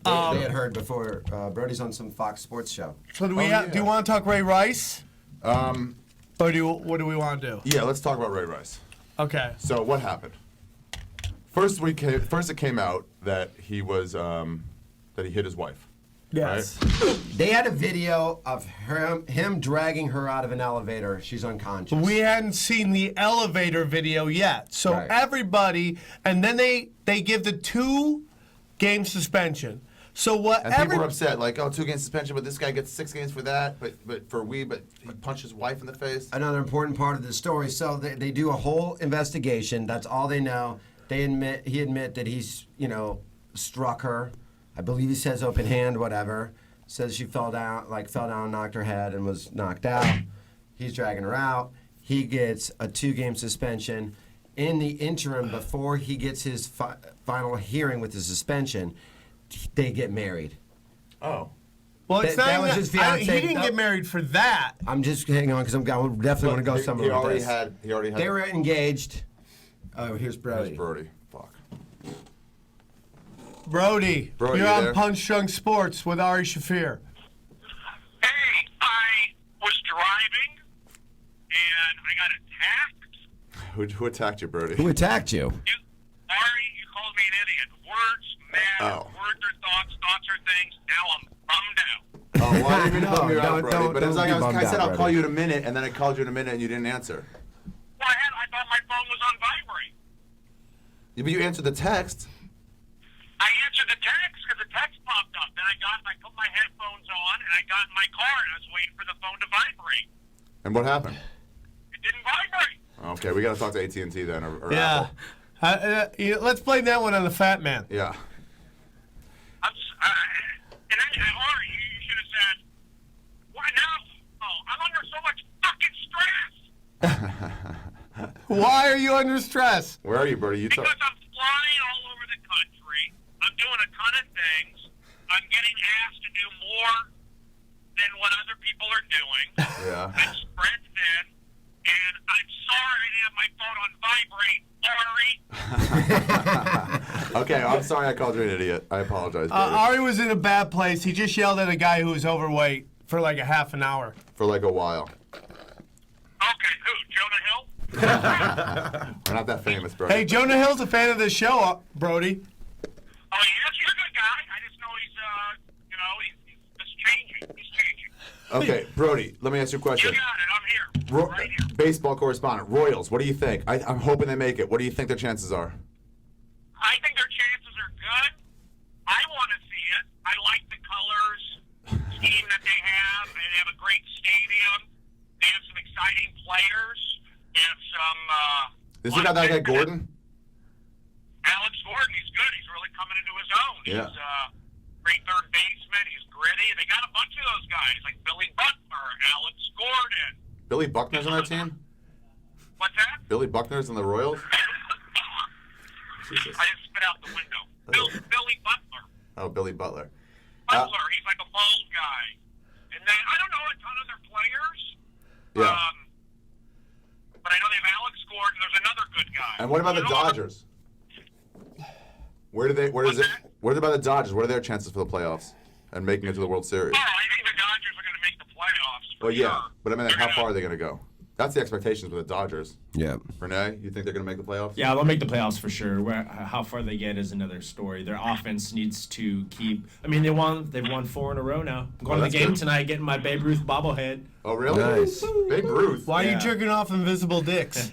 had heard before Brody's on some Fox Sports show. So do you want to talk Ray Rice? Or what do we want to do? Yeah, let's talk about Ray Rice. Okay. So what happened? First it came out that he was that he hit his wife. Yes. Right? They had a video of him dragging her out of an elevator. She's unconscious. We hadn't seen the elevator video yet. So Right. everybody, and then they give the 2-game suspension. So what? And people were upset, like, oh, 2-game suspension, but this guy gets 6 games for that, but he punched his wife in the face. Another important part of the story. So they do a whole investigation. That's all they know. He admit that he's, struck her. I believe he says open hand, whatever. Says she fell down, knocked her head, and was knocked out. He's dragging her out. He gets a 2-game suspension. In the interim, before he gets his final hearing with the suspension, they get married. Oh. Well, it's that not was even- his fiance. He didn't get married for that. I'm just hanging on because I definitely want to go somewhere with this. He already had. They were engaged. Oh, here's Brody. Here's Brody. Fuck. Brody, Brody, you're you on there? Punch Drunk Sports with Ari Shaffir. Hey, I was driving, and I got attacked. Who attacked you, Brody? Who attacked you? Ari, you called me an idiot. Words matter. Oh. Words are thoughts. Thoughts are things. Now I'm bummed out. Oh, well, I didn't even No, bum you out, don't- Brody. don't- But it was don't like be bummed I said, out, I'll call Brody. you in a minute, and then I called you in a minute, and you didn't answer. Well, I thought my phone was on vibrate. Yeah, but you answered the text. I answered the text because the text popped up. Then I put my headphones on, and I got in my car, and I was waiting for the phone to vibrate. And what happened? It didn't vibrate. Okay, we got to talk to AT&T then, or Yeah. Apple. Let's blame that one on the fat man. Yeah. And then, Ari, you should have said, "Why now? Oh, I'm under so much fucking stress." Why are you under stress? Where are you, Brody? You Because I'm flying all over the country. I'm doing a ton of things. I'm getting asked to do more than what other people are doing. Yeah. I'm spread thin, and I'm sorry I didn't have my phone on vibrate, Ari. Okay, I'm sorry I called you an idiot. I apologize, Brody. Ari was in a bad place. He just yelled at a guy who was overweight for like a half an hour. For like a while. Okay, who? Jonah Hill? We're not that famous, Brody. Hey, Jonah Hill's a fan of this show, Brody. Oh, yes, he's a good guy. I just know he's just changing. He's changing. Okay, Brody, let me ask you a You question. got it. I'm here. Right here. Baseball correspondent, Royals, what do you think? I'm hoping they make it. What do you think their chances are? I think their chances are good. I want to see it. I like the colors scheme that they have. And they have a great stadium. They have some exciting players. They have some. Is he got that guy Gordon? Alex Gordon, he's good. He's really coming into his own. Yeah. He's great third baseman. He's gritty. They got a bunch of those guys like Billy Butler, Alex Gordon. Billy Buckner's on that team? What's that? Billy Buckner's on the Royals? Jesus. I just spit out the window. Billy Butler. Oh, Billy Butler. Butler, he's like a bald guy. And then, I don't know a ton of their players. Yeah. But I know they have Alex Gordon. There's another good guy. And what about the Dodgers? What about the Dodgers? What are their chances for the playoffs and making it to the World Series? Oh, I think the Dodgers are going to make the playoffs. Well, yeah, sure. but I mean, how far are they going to go? That's the expectations with the Dodgers. Yeah. Renee, you think they're going to make the playoffs? Yeah, they'll make the playoffs for sure. How far they get is another story. Their offense needs to keep. I mean, they've won 4 in a row now. I'm going to the game tonight, getting my Babe Ruth bobblehead. Oh, really? Nice. Babe Ruth. Why are you jerking off invisible dicks?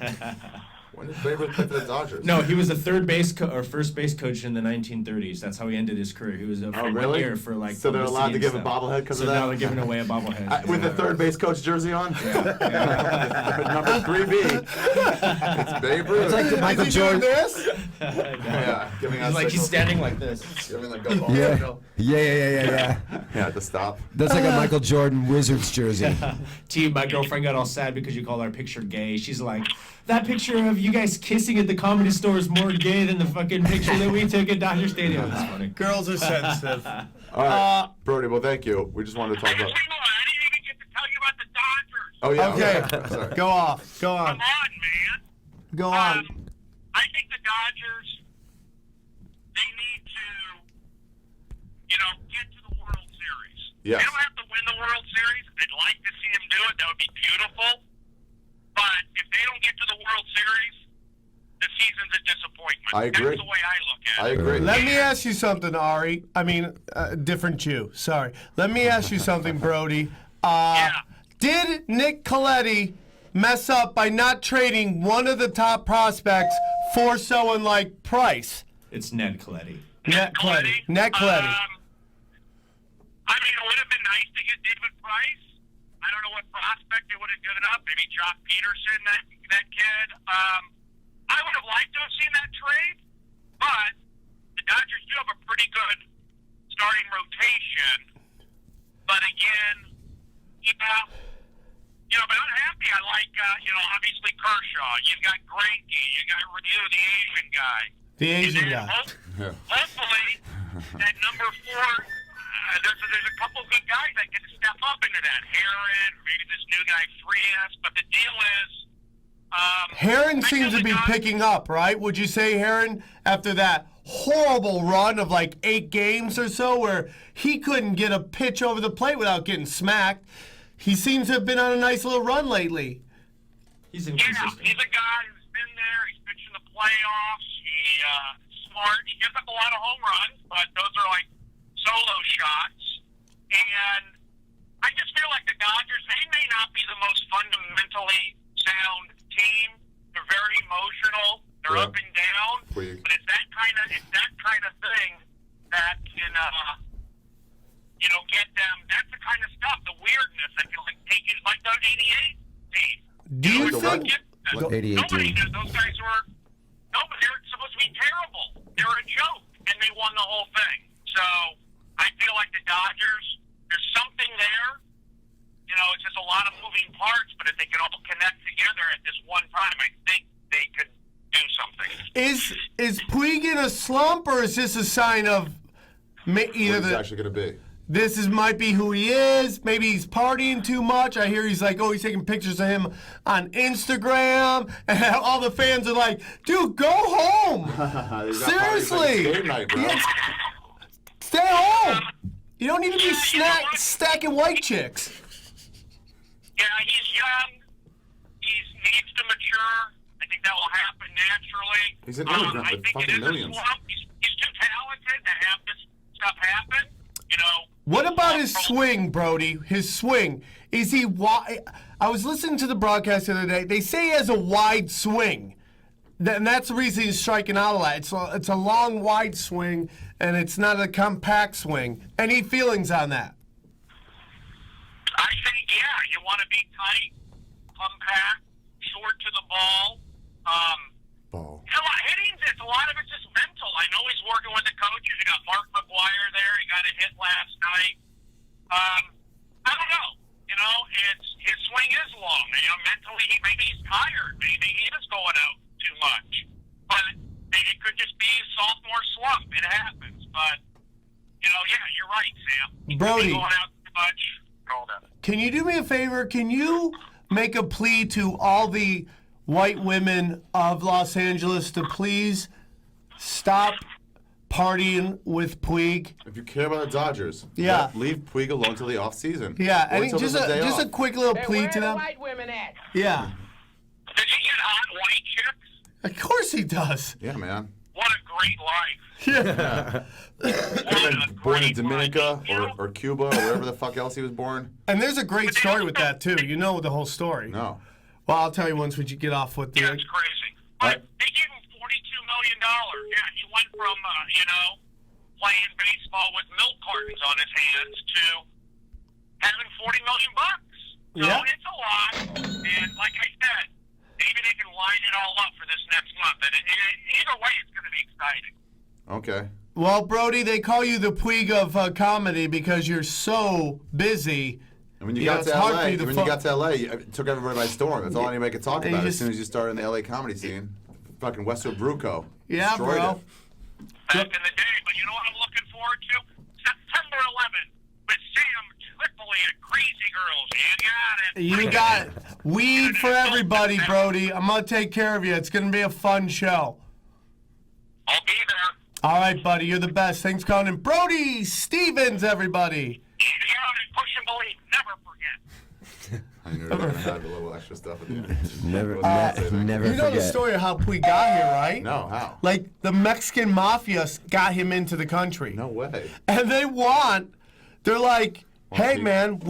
When did Babe Ruth play for the Dodgers? No, he was a first base coach in the 1930s. That's how he ended his career. He was for 1 year for like. So they're allowed to give a stuff. bobblehead because So of that? now they're giving away a bobblehead. With the third base coach jersey on? Number 3B. It's Babe Ruth. It's like the Michael Jordan. This? Yeah, giving us He's standing like this. Giving like go ball. Yeah. Yeah. Yeah, to stop. That's like a Michael Jordan Wizards jersey. My girlfriend got all sad because you called our picture gay. She's like, that picture of you guys kissing at the Comedy Store is more gay than the fucking picture that we took at Dodger Stadium. That's funny. Girls are sensitive. All right, Brody, well, thank you. We just wanted to talk about... I didn't even get to tell you about the Dodgers. Oh, yeah. Okay, Sorry. go off. Go on. Come on, man. Go on. I think the Dodgers, they need to, get to the World Series. Yes. They don't have to win the World Series. I'd like to see them do it. That would be beautiful. But if they don't get to the World Series, the season's a disappointment. I agree. That's the way I look at I it. agree. Let me ask you something, Ari. I mean, different Jew. Sorry. Let me ask you something, Brody. Did Nick Coletti mess up by not trading one of the top prospects for someone like Price? It's Ned Coletti. Ned Coletti. Ned Coletti. I mean, it would have been nice to get David Price. I don't know what prospect they would have given up. Maybe Jock Peterson, that kid. I would have liked to have seen that trade, but the Dodgers do have a pretty good starting rotation. But again, but I'm happy. I like, obviously Kershaw. You've got Greinke. You got Ryu, the Asian guy. The Asian guy. Hopefully, that number 4. There's a couple good guys that can step up into that. Heron, maybe this new guy Frias. But the deal is, Heron seems to be picking up, right? Would you say Heron, after that horrible run of like 8 games or so where he couldn't get a pitch over the plate without getting smacked, he seems to have been on a nice little run lately. He's inconsistent. he's a guy who's been there. He's pitched in the playoffs. He's smart. He gives up a lot of home runs, but those are like solo shots. And I just feel like the Dodgers, they may not be the most fundamentally sound team. They're very emotional. They're up and down. Please. But it's that kind of thing that can get them. That's the kind of stuff, the weirdness that can take you like the 88 team. Do you think... The 88 Nobody team. knew those guys were. They're supposed to be terrible. They were a joke, and they won the whole thing. So I feel like the Dodgers, there's something there. It's just a lot of moving parts, but if they can all connect together at this one time, I think they could do something. Is Puig in a slump, or is this a sign of either What it's actually going to be? might be who he is? Maybe he's partying too much. I hear he's like, he's taking pictures of him on Instagram, and all the fans are like, dude, go home. Seriously. Game night, bro. Yeah, stay home. You don't need to be stacking white chicks. Yeah, he's young. He needs to mature. I think that will happen naturally. He's an immigrant I with think fucking it is millions. a slump. He's too talented to have this stuff happen. What about his swing, Brody? His swing. Is he wide? I was listening to the broadcast the other day. They say he has a wide swing. And that's the reason he's striking out a lot. It's a long, wide swing, and it's not a compact swing. Any feelings on that? I think, you want to be tight, compact, short to the ball. Hitting, a lot of it's just mental. I know he's working with the coaches. You got Mark McGuire there. He got a hit last night. I don't know. His swing is long. Mentally, maybe he's tired. Maybe he is going out too much. But maybe it could just be right, Sam. Brody. Going out too much. All that. Can you do me a favor? Can you make a plea to all the white women of Los Angeles to please stop partying with Puig? If you care about the Dodgers, Yeah. leave Puig alone till the off season. Yeah, I Or think until just there's day a off. quick little plea to them. white women at? Yeah, Did he get hot white chicks? of course he does. Yeah, man. What a great life. Yeah. Born in Dominica or Cuba or wherever the fuck else he was born. And there's a great story with that too. You know the whole story. No. Well, I'll tell you once we get off with the. Yeah, it's crazy. But they gave him $42 million. Yeah, he went from, playing baseball with milk cartons on his hands to having $40 million. So Yeah. it's a lot. And like I said, maybe they can line it all up for this next month. And either way, it's going to be exciting. Okay. Well, Brody, they call you the Puig of comedy because you're so busy. And when you Yeah, got it's to hard LA, for you to when fo- you got to LA, it took everybody by storm. That's all anybody could talk And you about as just- soon as you started in the LA comedy scene. Fucking Westwood Bruco. Yeah, Destroyed bro. it. Back in the day. But you know what I'm looking forward to? September 11th with Sam Tripoli at Crazy Girls. You got it. You got weed for everybody, Brody. I'm going to take care of you. It's going to be a fun show. I'll be there. All right, buddy. You're the best. Thanks for calling in. Brody Stevens, everybody. Yeah, and push and believe. Never forget. I knew they were going to have a little extra stuff at the end. Never You know the story of how Puig got here, right? No, how? Like, the Mexican mafia got him into the country. No way. And they're like, hey, man,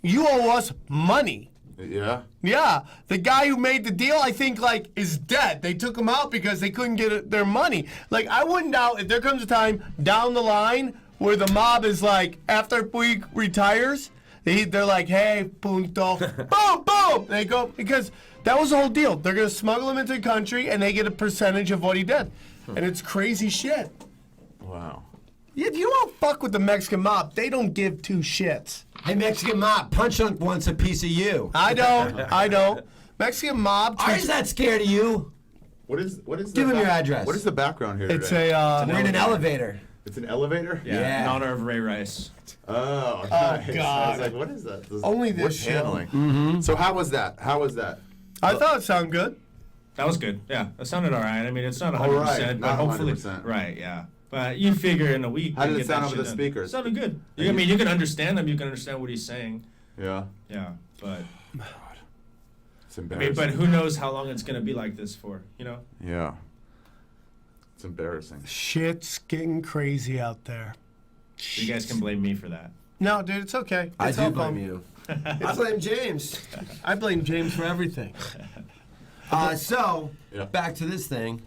you owe us money. Yeah? Yeah, the guy who made the deal, I think, like, is dead. They took him out because they couldn't get their money. Like, I wouldn't doubt if there comes a time down the line where the mob is like, after Puig retires, they're like, hey, punto, boom, boom. They go, because that was the whole deal. They're going to smuggle him into the country, and they get a percentage of what he did. And it's crazy shit. Wow. Yeah, you don't fuck with the Mexican mob. They don't give two shits. Hey, Mexican mob, Punch Drunk wants a piece of you. I don't. Mexican mob. Ari's not scared of you. What is Give him your address. What is the background here It's today? We're in an elevator. It's an elevator? Yeah. In honor of Ray Rice. Oh, nice. I God. was like, what is that? Only this What's show. handling? Mm-hmm. So how was that? I thought it sounded good. That was good. Yeah, that sounded all right. I mean, it's not 100%, All right, but not hopefully, 100%. Right? Yeah. But you figure in a week. How you did it get that sound over shit the done. speakers? It sounded good. I mean, you can understand him. You can understand what he's saying. Yeah. Yeah, but It's I mean, embarrassing. but who knows how long it's gonna be like this for? You know. Yeah. It's embarrassing. Shit's getting crazy out there. You guys can blame me for that. No, dude, it's okay. I It's do all blame fun. you. I blame James. I blame James for everything. So, Yeah. back to this thing.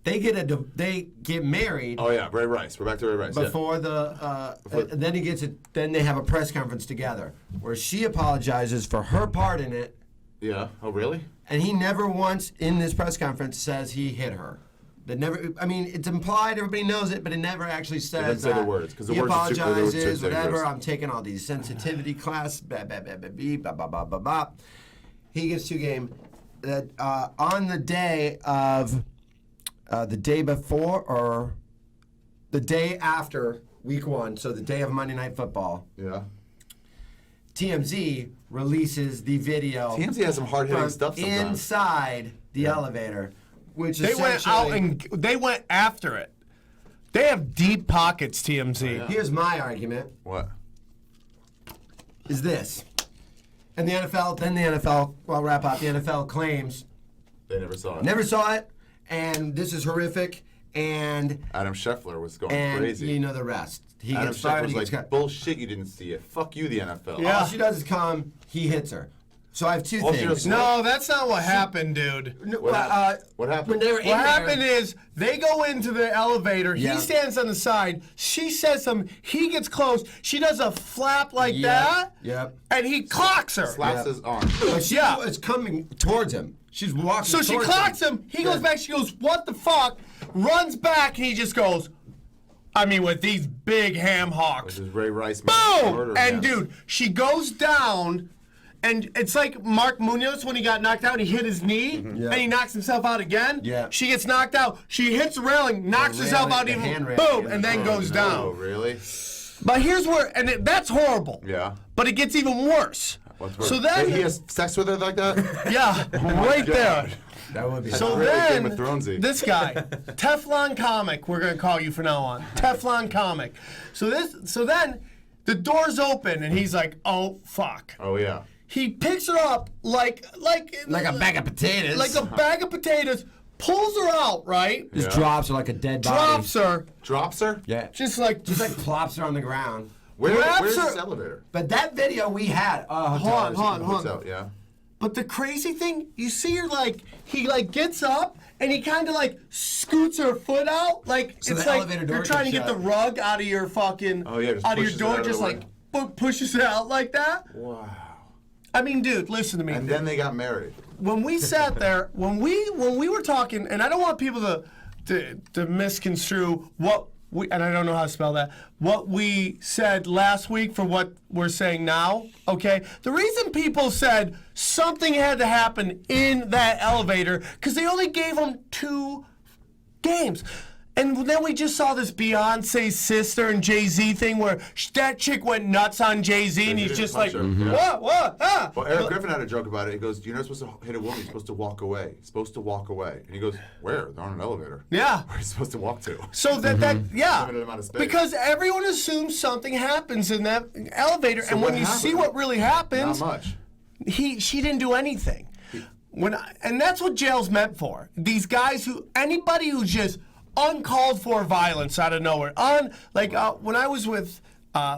They get married Oh yeah, Ray Rice. We're back to Ray Rice. Yeah. before the. Then he gets it. Then they have a press conference together where she apologizes for her part in it, Yeah. Oh really? and he never once in this press conference says he hit her. That never. I mean, it's implied. Everybody knows it, but it never actually says doesn't say that. the words, 'cause the he words are too- the words are too apologizes, whatever. dangerous. I'm taking all these sensitivity class. Blah blah blah blah blah blah blah blah blah. He gets to game that on the day of the day before or the day after week 1, so the day of Monday Night Football. Yeah. TMZ releases the video. TMZ has some hard-hitting from stuff sometimes. inside the elevator, which They went out and they went after it. They have deep pockets, TMZ. Yeah. Here's my argument: What? is this, and the NFL. Then the NFL. Well, I'll wrap up. The NFL claims They never saw it. never saw it, and this is horrific. And Adam Scheffler was going crazy. you know the rest. He Adam gets fired. Scheffler was He like, gets cut. bullshit, you didn't see it. Fuck you, the NFL. Yeah. All she does is come. He hits her. So I have two All she things. does is- No, that's not what happened, dude. What happened? What happened? When they were in What there, happened is they go into the elevator. Yeah. He stands on the side. She says something. He gets close. She does a flap like Yep, that. yep. And he clocks her. Slaps Yeah. his arm. But she Yeah. is coming towards him. She's walking. So she towards clocks him. He goes back. She goes, "What the fuck?" Runs back, and he just goes. I mean, with these big ham hocks. This is Ray Rice. Boom! murder And man. dude, she goes down, and it's like Mark Munoz when he got knocked out. He hit his knee, Yeah. and he knocks himself out again. Yeah. She gets knocked out. She hits the railing, knocks herself railing, out the even. hand railing, Boom! yeah. And then goes Oh, down. really? But here's where, and that's horrible. Yeah. But it gets even worse. So then he has sex with her like that? Yeah, right there. That would be. So really then, Game of Thronesy. this guy, Teflon Comic, we're gonna call you from now on, Teflon Comic. So then, the door's open and he's like, "Oh fuck." Oh yeah. He picks her up like a bag of potatoes. like a bag of potatoes, pulls her out, right? Just drops her like a dead body. Drops her, Drops her? Yeah. just like Plops her on the ground. Where's Grabs her- this elevator? But that video we had. hold on. Yeah. But the crazy thing, you see her he gets up and he kind of scoots her foot out, like So it's the like elevator door you're trying to gets get the shut. rug out of your fucking Just out of your pushes it door, out of just the like way. pushes it out like that. Wow. I mean, dude, listen to me. And then they got married. When we sat there, when we were talking, and I don't want people to misconstrue what we, and I don't know how to spell that, what we said last week for what we're saying now, okay? The reason people said something had to happen in that elevator, because they only gave them 2 games. And then we just saw this Beyonce sister and Jay-Z thing where that chick went nuts on Jay-Z and he's just like, what, ah. Well, Eric Griffin had a joke about it. He goes, "You're not supposed to hit a woman. You're supposed to walk away. You're supposed to walk away." And he goes, "Where? They're on an elevator." Yeah. Where are you supposed to walk to? So yeah, Limited amount of space. because everyone assumes something happens in that elevator, So and when what you happened? see what really happens, Not much. she didn't do anything. And that's what jail's meant for. These guys anybody who's just uncalled for violence out of nowhere. When I was with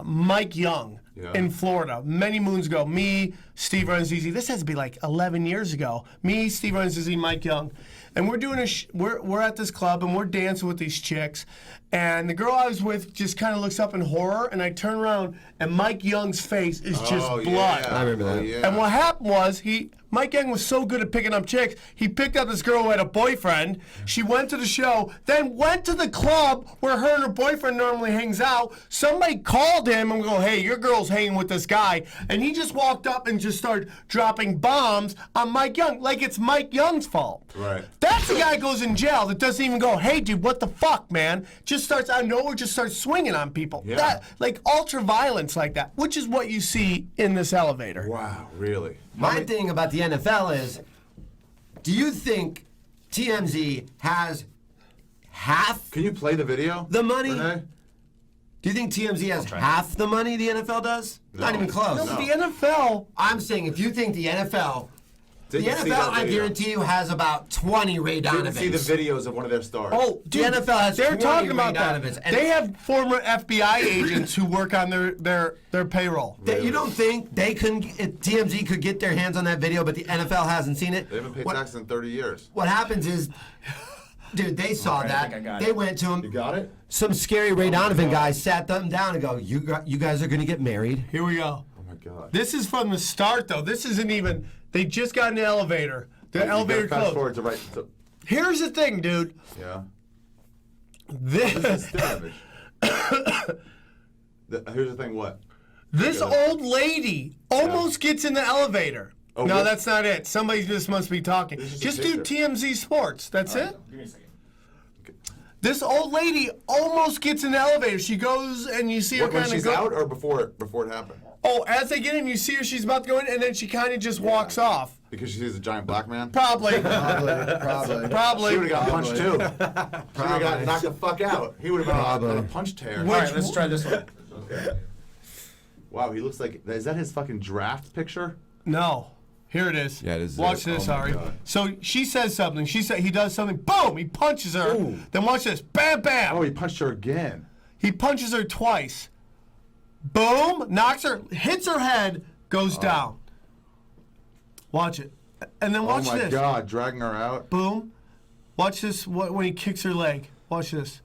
Mike Young in Florida many moons ago, me, Steve Rannazzisi, this has to be like 11 years ago. Me, Steve Rannazzisi, Mike Young, and we're doing we're at this club and we're dancing with these chicks, and the girl I was with just kind of looks up in horror, and I turn around and Mike Young's face is just blood. Yeah. I remember that. Oh, yeah. And what happened was Mike Young was so good at picking up chicks, he picked up this girl who had a boyfriend. She went to the show, then went to the club where her and her boyfriend normally hangs out. Somebody called him and go, "Hey, your girl's hanging with this guy." And he just walked up and just started dropping bombs on Mike Young, like it's Mike Young's fault. Right. That's the guy who goes in jail that doesn't even go, "Hey, dude, what the fuck, man?" Just starts out of nowhere, just starts swinging on people. Yeah. That, like ultra violence like that, which is what you see in this elevator. Wow, really? My thing about the NFL is, do you think TMZ has half Can you play the video? the money? Renee? Do you think TMZ has half the money the NFL does? Not even close. No, but the NFL. I'm saying if you think the NFL, Didn't see the that NFL, I video. guarantee you, has about 20 Ray Didn't see the Donovans. videos of one of their stars. Oh, The dude, NFL has they're 20 talking Ray about that. Donovans, and- They have former FBI agents who work on their payroll. You don't think they TMZ could get their hands on that video, but the NFL hasn't seen it? They haven't paid taxes in 30 years. What happens is, dude, they saw I that. think I got They it. went to him. You got it? Some scary Ray Donovan guy sat them down and go, you guys are going to get married. Here we go. Oh my God. This is from the start, though. This isn't even. They just got in the elevator. The You gotta elevator fast closed. forward to right. To, Here's the thing, dude. yeah. This This is still image. Here's the thing. What? this Yeah. old lady almost gets in the elevator. Oh, no, what? that's not it. Somebody just must be talking. This is a Just do picture. TMZ Sports. That's it. Give me a second. This old lady almost gets in the elevator. She goes and you see her When kind of she's go. out or before it happened? Oh, as they get in, you see her. She's about to go in, and then she kind of just walks off. Because she sees a giant black man? Probably. Probably. Probably. She would have got punched too. She would have got knocked the fuck out. He would have been on a punch tear. All right, let's try this one. Okay. Wow, he looks like. Is that his fucking draft picture? No. Here it is. Yeah, it is. Watch this, Oh my Ari. God. So she says something. He does something. Boom! He punches her. Ooh. Then watch this. Bam, bam. Oh, he punched her again. He punches her twice. Boom! Knocks her. Hits her head. Goes down. Watch it. And then watch oh my this. God, dragging her out. Boom. Watch this. When he kicks her leg. Watch this.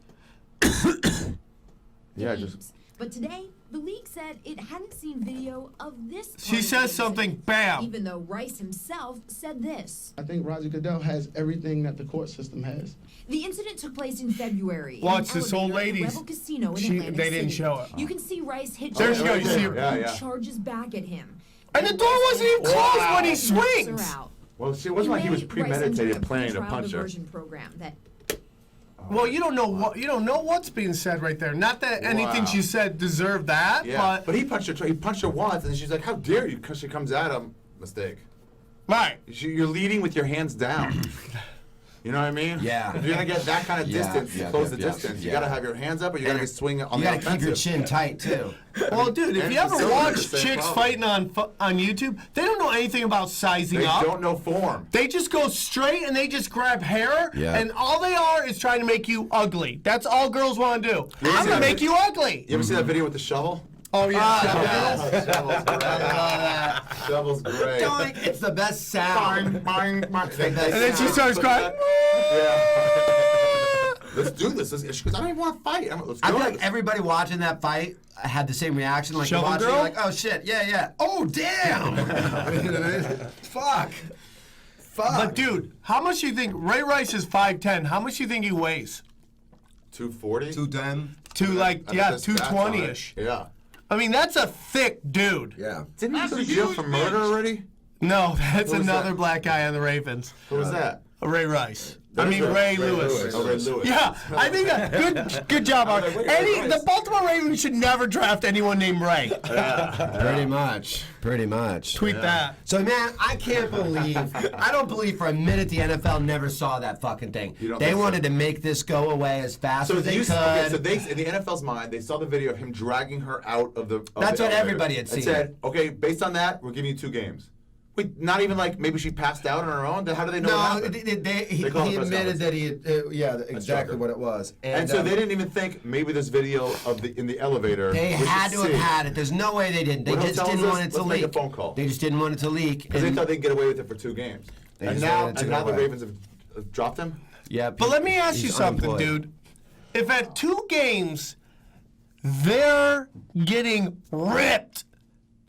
Yeah, just. games. But today, the league said it hadn't seen video of this. She part of says the something. incident, Bam. Even though Rice himself said this. I think Roger Goodell has everything that the court system has. The incident took place in February. in Watch an this old elevator at the lady's- Rebel Casino in she- Atlantic they didn't City. show it. You can see Rice hit There she her goes, you see her. Yeah, and yeah. charges back at him. And the door wasn't even closed when he Knocks her swings. out. Well, see, it wasn't like he was In May, Rice entered premeditated a planning to pretrial punch her. diversion program that Oh Well, you don't know what's being said right there. Not that anything she said deserved that, Yeah, but he punched her once, and she's like, "How dare you?" Because she comes at him. Mistake. Right. You're leading with your hands down. You know what I mean? Yeah. If you're gonna get that kind of distance, close the distance. You gotta have your hands up, or you gotta be swinging on the offensive. You gotta keep your chin tight too. Well, dude, if you ever watch chicks fighting on YouTube, they don't know anything about sizing up. They don't know form. They just go straight and they just grab hair, and all they are is trying to make you ugly. That's all girls want to do. I'm gonna make you ugly. You ever see that video with the shovel? Oh yeah. Shovel's great. Shovel's great. Doink, it's the best sound. Bang, bang, bang. And then she starts crying. Let's do this. She goes, I don't even want to fight. Let's I go. feel like everybody watching that fight had the same reaction. Like you're Shovel watching, girl? you're like, oh shit, yeah. Oh damn. Fuck. But dude, how much do you think Ray Rice is 5'10"? How much do you think he weighs? 240? 210. 220-ish. Yeah. I mean, that's a thick dude. Yeah. Didn't he go to jail for murder already? No, that's Who was another that? black guy on the Ravens. Who was that? Ray Rice. Ray Lewis. Oh, Ray Lewis. Yeah, I think good job, Art. The Baltimore Ravens should never draft anyone named Ray. Pretty much. Tweet that. So man, I don't believe for a minute the NFL never saw that fucking thing. They wanted to make this go away as fast as they could. So they, in the NFL's mind, they saw the video of him dragging her out of the. That's what elevator everybody had seen. And said, okay, based on that, we're giving you 2 games. Wait, not even like maybe she passed out on her own? How do they know what happened? He admitted that he, exactly what it was. And so they didn't even think maybe this video of in the elevator. They had to have had it. There's no way they didn't. They just didn't want it to leak. Let's make a phone call. They just didn't want it to leak. Because they thought they'd get away with it for 2 games. And now the Ravens have dropped him? Yeah. But let me ask you something, dude. If at 2 games they're getting ripped.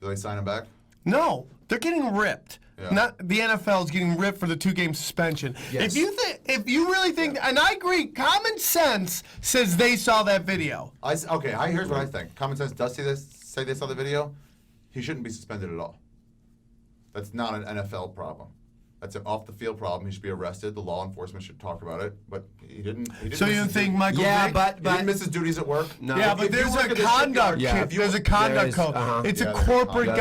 Do they sign him back? No, they're getting ripped. Yeah. Not the NFL is getting ripped for the 2-game suspension. Yes. If you really think, and I agree, common sense says they saw that video. Here's what I think. Common sense does say they saw the video. He shouldn't be suspended at all. That's not an NFL problem. That's an off-the-field problem. He should be arrested. The law enforcement should talk about it, but he didn't. So you think Michael Vick? He didn't miss his duties at work? No. Yeah, but there's a conduct. There's a conduct code. It's a corporate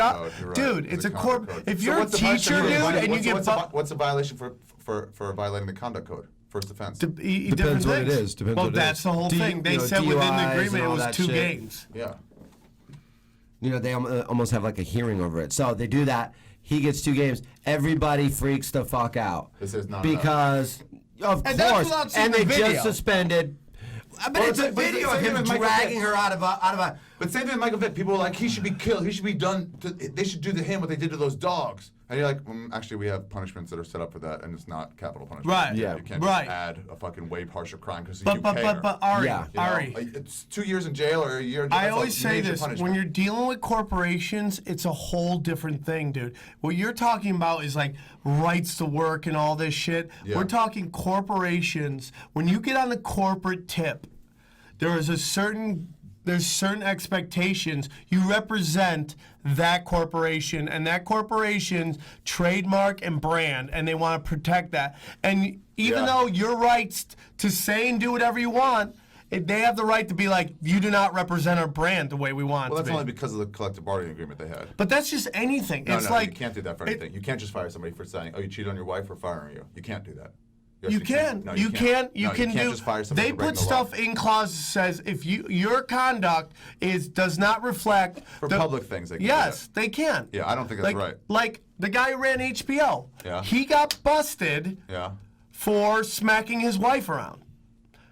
dude. It's a corporate. If you're a teacher, dude, and you get what's the violation for violating the conduct code? First offense. Depends what it is. Well, that's the whole thing. They said within the agreement it was 2 games. Yeah. They almost have like a hearing over it. So they do that. He gets 2 games. Everybody freaks the fuck out. This is not because, of course, and they just suspended. But it's a video of him dragging her out of a. But same thing with Michael Vick. People were like, he should be killed. He should be done. They should do to him what they did to those dogs. And you're like, actually, we have punishments that are set up for that, and it's not capital punishment. Right. Yeah. You can't just add a fucking way harsher crime because you care. But Ari, it's 2 years in jail or a year in jail. I always say this: when you're dealing with corporations, it's a whole different thing, dude. What you're talking about is like rights to work and all this shit. Yeah. We're talking corporations. When you get on the corporate tip, there's certain expectations. You represent that corporation and that corporation's trademark and brand, and they want to protect that. And even though your rights to say and do whatever you want, they have the right to be like, you do not represent our brand the way we want it to be. Well, that's only because of the collective bargaining agreement they had. But that's just anything. No, it's no, like you can't do that for anything. You can't just fire somebody for saying, "Oh, you cheated on your wife," or firing you. You can't do that. You can. No, you can can't do. Just fire somebody they for breaking put the law. stuff in clauses that says if your conduct does not reflect for public things. They can yes, they can. Yeah, I don't think that's right. Like the guy who ran HBO. Yeah. He got busted. Yeah. For smacking his wife around.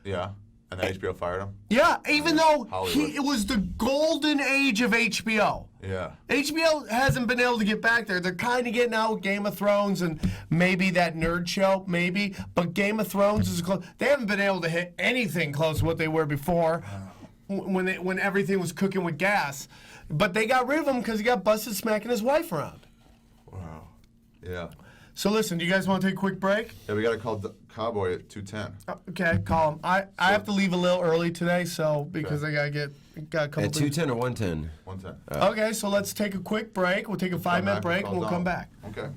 Yeah. And then HBO fired him? Yeah, even though Hollywood. it was the golden age of HBO. Yeah. HBO hasn't been able to get back there. They're kind of getting out with Game of Thrones and maybe that nerd show, maybe. But Game of Thrones is close. They haven't been able to hit anything close to what they were before when everything was cooking with gas. But they got rid of him because he got busted smacking his wife around. Wow. Yeah. So listen, do you guys want to take a quick break? Yeah, we got to call the Cowboy at 2:10. Okay, call him. I have to leave a little early today, because I got a couple At 2:10 or 1:10? 1:10. Okay, so let's take a quick break. We'll take a 5-minute break, and we'll come back. Okay.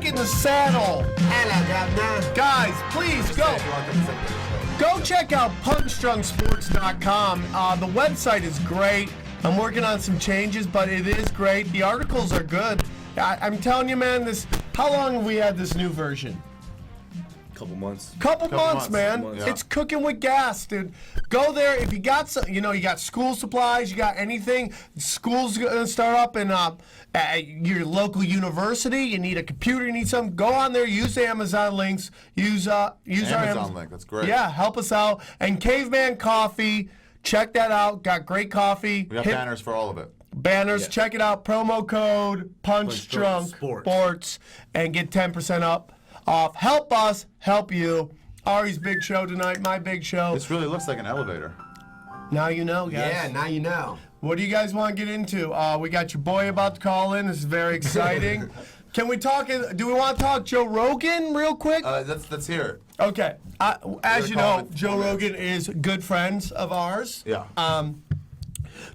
back in the saddle. Guys, please go check out punchdrunksports.com. The website is great. I'm working on some changes, but it is great. The articles are good. I'm telling you, man, how long have we had this new version? Couple months, man. Yeah. It's cooking with gas, dude. Go there if you got some. You got school supplies. You got anything. School's gonna start up in at your local university. You need a computer. You need something. Go on there. Use the Amazon links. Use our Amazon link. That's great. Yeah, help us out. And Caveman Coffee. Check that out. Got great coffee. We got banners for all of it. Banners. Check it out. Promo code punchdrunksports and get 10% off. Help us, help you. Ari's big show tonight, my big show. This really looks like an elevator. Now you know, guys. Yeah, now you know. What do you guys want to get into? We got your boy about to call in. This is very exciting. Can we talk? Do we want to talk Joe Rogan real quick? Let's hear it. Okay. As you know, Joe Rogan is good friends of ours. Yeah.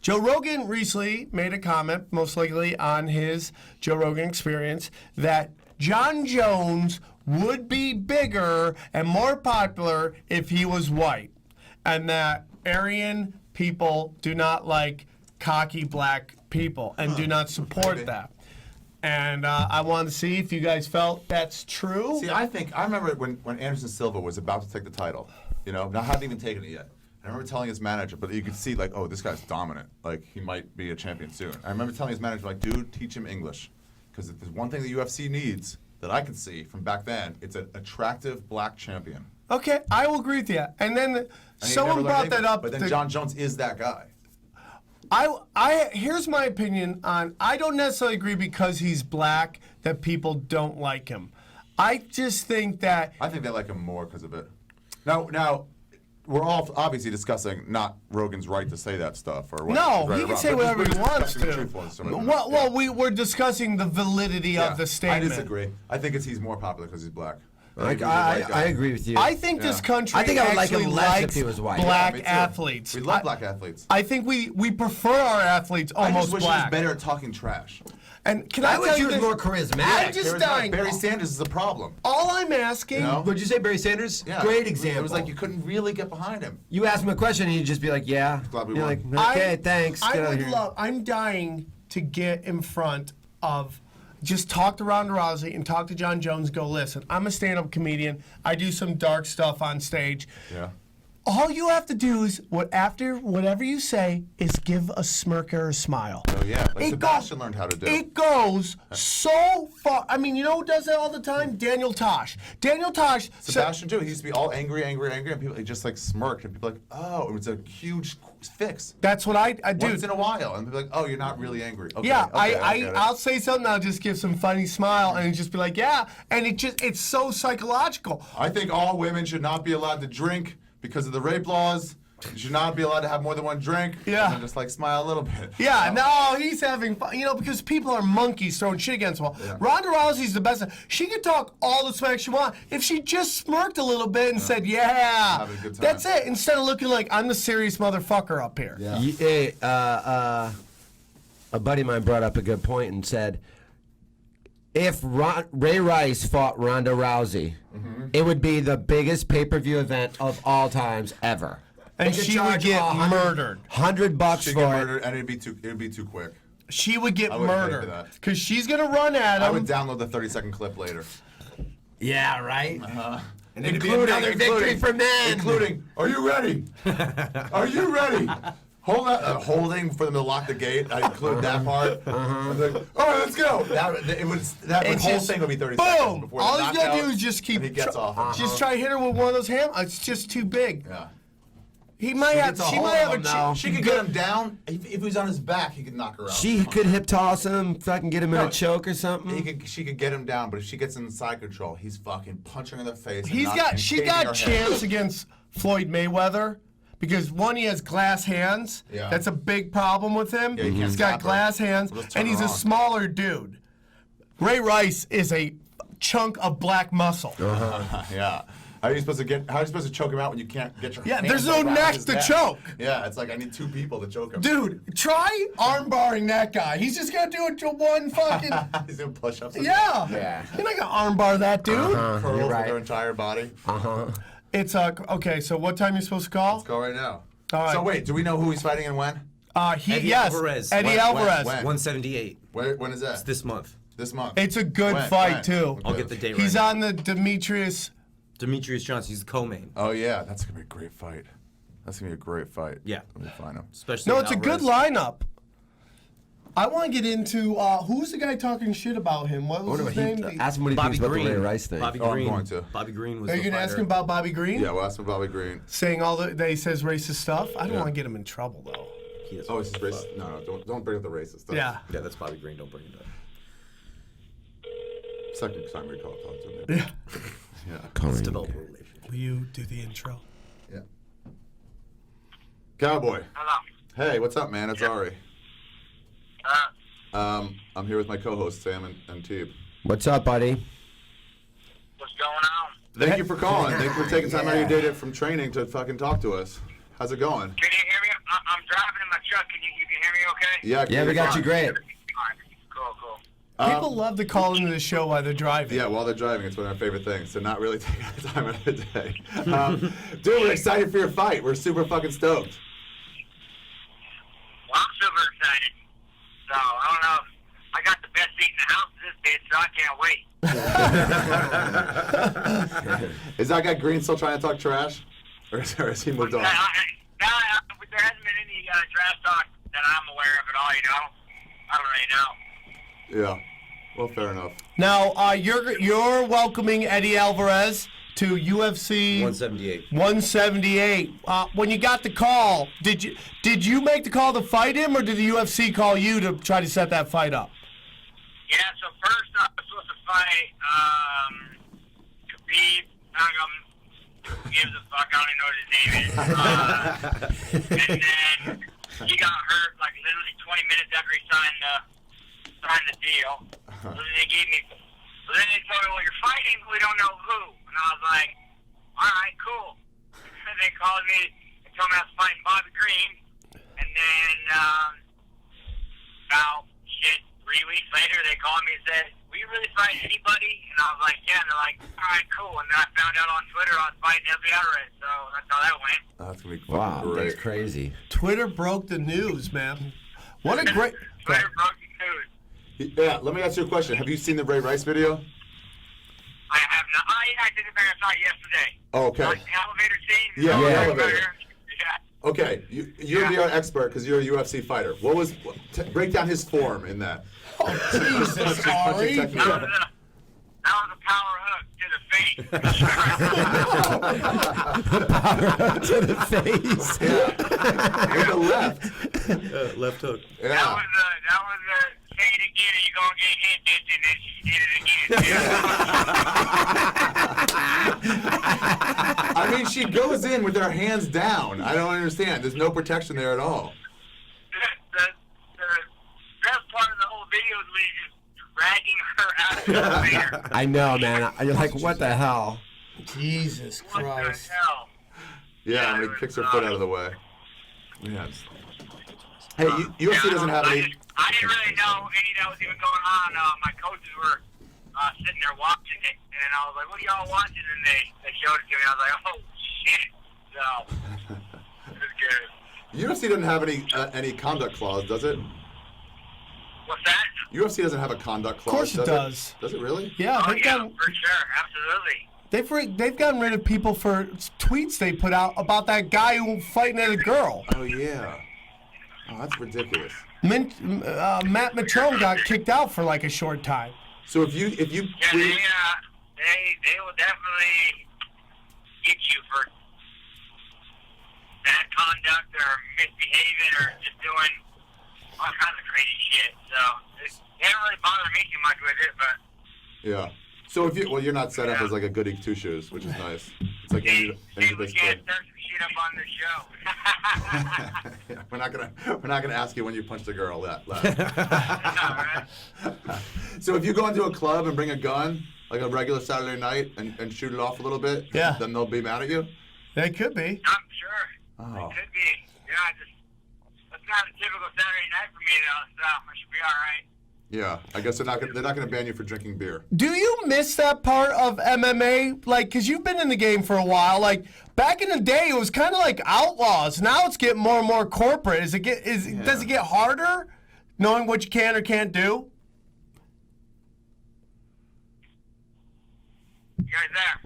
Joe Rogan recently made a comment, most likely on his Joe Rogan experience, that John Jones would be bigger and more popular if he was white, and that Aryan people do not like cocky black people and do not support that. And I wanted to see if you guys felt that's true. See, I remember when Anderson Silva was about to take the title, not hadn't even taken it yet. I remember telling his manager, but you could see like, oh, this guy's dominant. Like he might be a champion soon. I remember telling his manager, like, dude, teach him English, because if there's one thing the UFC needs that I can see from back then, it's an attractive black champion. Okay, I will agree with you. And then someone brought that up. But then John Jones is that guy. Here's my opinion on. I don't necessarily agree because he's black that people don't like him. I just think that. I think they like him more because of it. Now, we're all obviously discussing not Rogan's right to say that stuff or what. No, right he can say whatever he wants to. We're discussing the validity of the statement. I disagree. I think he's more popular because he's black. I agree with you. I think this country I think I would like actually him less likes if he was white. black athletes. We love black athletes. I think we prefer our athletes almost I just wish black. he was better at talking trash. And can I tell you this? more charismatic. I'm just dying. Barry Sanders is a problem. All I'm asking. Would you say Barry Sanders? Yeah. Great example. It was like you couldn't really get behind him. You ask him a question and he'd just be like, "Yeah." Glad we You're won. like, "Okay, thanks." Get out of here. I'm dying to get in front of. Just talk to Ronda Rousey and talk to John Jones. Go, listen, I'm a stand-up comedian. I do some dark stuff on stage. Yeah. All you have to do is, after whatever you say, is give a smirk or a smile. Oh, yeah. Like Sebastian learned how to do. It goes so far. I mean, you know who does that all the time? Daniel Tosh. Sebastian, too. He used to be all angry, and people, he just, like, smirked. And people like, oh, it was a huge fix. That's what I do. Once in a while. And people like, oh, you're not really angry. Okay, yeah, okay, I'll say something, I'll just give some funny smile, and just be like, yeah. And it's so psychological. I think all women should not be allowed to drink because of the rape laws. You should not be allowed to have more than one drink. Yeah. And then just like smile a little bit. Yeah, no, he's having fun. Because people are monkeys throwing shit against the wall. Yeah. Ronda Rousey's the best. She could talk all the smack she wants if she just smirked a little bit and said, yeah. Having a good time. That's it. Instead of looking like I'm the serious motherfucker up here. Yeah. A buddy of mine brought up a good point and said, if Ray Rice fought Ronda Rousey, it would be the biggest pay-per-view event of all times ever. And she would get murdered. $100 She'd for get it. murdered, and it'd be too quick. She would get I wouldn't pay for murdered that. because she's gonna run at him. I would download the 30-second clip later. Yeah, right. And including another victory for men. Including, are you ready? Are you ready? Holding for them to lock the gate. I include that part. Like, all right, let's go. That whole thing would be 30 seconds. Boom! Before All he's got to do is just keep. he gets off. Just try to hit her with one of those hammers. It's just too big. Yeah. He might have. She might have a. She could get him down. If he was on his back, he could knock her out. She could hip toss him, fucking get him in a choke or something. She could get him down, but if she gets in side control, he's fucking punching her in the face. She's got chance against Floyd Mayweather. Because one, he has glass hands. Yeah. That's a big problem with him. Yeah, he's got glass hands, and he's a smaller dude. Ray Rice is a chunk of black muscle. Yeah. How are you supposed to choke him out when you can't get your hands there's no around neck his to choke. Yeah, it's like I need 2 people to choke him. Dude, try armbarring that guy. He's just gonna do it to one fucking. He's doing push-ups. Yeah. You're not gonna armbar that dude. Curls with their entire body. It's okay. So what time are you supposed to call? Let's go right now. All right. So wait, do we know who he's fighting and when? Eddie Alvarez. Eddie Alvarez. When? 178. When is that? It's this month. This month. It's a good fight too. I'll get the date right. He's on the Demetrius Johnson. He's the co-main. Oh yeah, that's gonna be a great fight. That's gonna be a great fight. Yeah. Let me find him. Especially No, it's a good lineup. I want to get into who's the guy talking shit about him? What was his name? Ask him what he thinks about the Ray Rice thing. Bobby I'm Green. going to. Bobby Green was. Are you gonna ask him about Bobby Green? Yeah, we'll ask him Bobby Green. Saying all that he says racist stuff. I don't want to get him in trouble though. Oh, it's just racist. No, don't bring up the racist stuff. Yeah. Yeah, that's Bobby Green. Don't bring it up. Second time we talk to him. Yeah. Yeah. Let's develop a relationship. Will you do the intro? Yeah. Cowboy. Hello. Hey, what's up, man? It's Ari. I'm here with my co-hosts Sam and Teeb. What's up, buddy? What's going on? Thank you for calling. Thank you for taking time out of your day from training to fucking talk to us. How's it going? Can you hear me? I'm driving in my truck. You can hear me okay? Yeah, we got you great. All right. Cool. People love to call into the show while they're driving. Yeah, while they're driving, it's one of our favorite things. So not really taking the time out of the day. Dude, we're excited for your fight. We're super fucking stoked. Well, I'm super excited. So, I don't know. I got the best seat in the house in this bitch, so I can't wait. Is that guy Green still trying to talk trash? Or has he moved on? There hasn't been any draft talk that I'm aware of at all, you know? I don't really know. Yeah. Well, fair enough. Now, you're welcoming Eddie Alvarez to UFC 178. 178. When you got the call, did you make the call to fight him, or did the UFC call you to try to set that fight up? Yeah, so first I was supposed to fight Khabib. Who gives a fuck? I don't even know what his name is. And then he got hurt like literally 20 minutes after he signed the deal. So then they told me, well, you're fighting, we don't know who. And I was like, all right, cool. And they called me and told me I was fighting Bobby Green. And then about 3 weeks later, they called me and said, will you really fight anybody? And I was like, yeah. And they're like, all right, cool. And then I found out on Twitter I was fighting Eddie Alvarez. So that's how that went. That's going to be Wow, great. that's crazy. Twitter broke the news, man. What a great... Twitter broke the news. Yeah, let me ask you a question. Have you seen the Ray Rice video? I have not. I did it back. I saw it yesterday. Oh, okay. Like the elevator scene. Yeah, the elevator. Yeah. Okay, you're the expert because you're a UFC fighter. Break down his form in that. Jesus, Ari. That was a power hook to the face. To the face. With the left. Left hook. Yeah. That was say it again and you're going to get hit, bitch, and then she did it again. I mean, she goes in with her hands down. I don't understand. There's no protection there at all. The best part of the whole video is when he's just dragging her out of the elevator. I know, man. You're like, what the hell? Jesus What Christ. the hell? Yeah, and he kicks her foot out of the way. Yeah. Hey, UFC doesn't have any. I didn't really know any of that was even going on. My coaches were sitting there watching it, and I was like, what are y'all watching? And they showed it to me. I was like, oh, shit. So, it was good. UFC doesn't have any conduct clause, does it? What's that? UFC doesn't have a conduct clause. Of course it does. Does it really? Yeah, Oh, they've yeah, gotten, for sure. Absolutely. they've gotten rid of people for tweets they put out about that guy who fighting at a girl. Oh, yeah. Oh, that's ridiculous. Matt Mitrone got kicked out for like a short time. So if you Yeah, they will definitely get you for bad conduct or misbehaving or just doing all kinds of crazy shit. So it didn't really bother me too much with it, but yeah. So if you're not set up as like a goody two shoes, which is nice. It's like any we base can't club. start some shit up on the show. Yeah, we're not gonna ask you when you punched a girl. That. So if you go into a club and bring a gun, like a regular Saturday night and shoot it off a little bit, then they'll be mad at you? They could be. I'm sure. Oh. It could be. That's not a typical Saturday night for me though, so I should be all right. Yeah, I guess they're not gonna ban you for drinking beer. Do you miss that part of MMA? Like, because you've been in the game for a while. Like, back in the day, it was kind of like Outlaws. Now it's getting more and more corporate. Does it get harder knowing what you can or can't do? You guys there?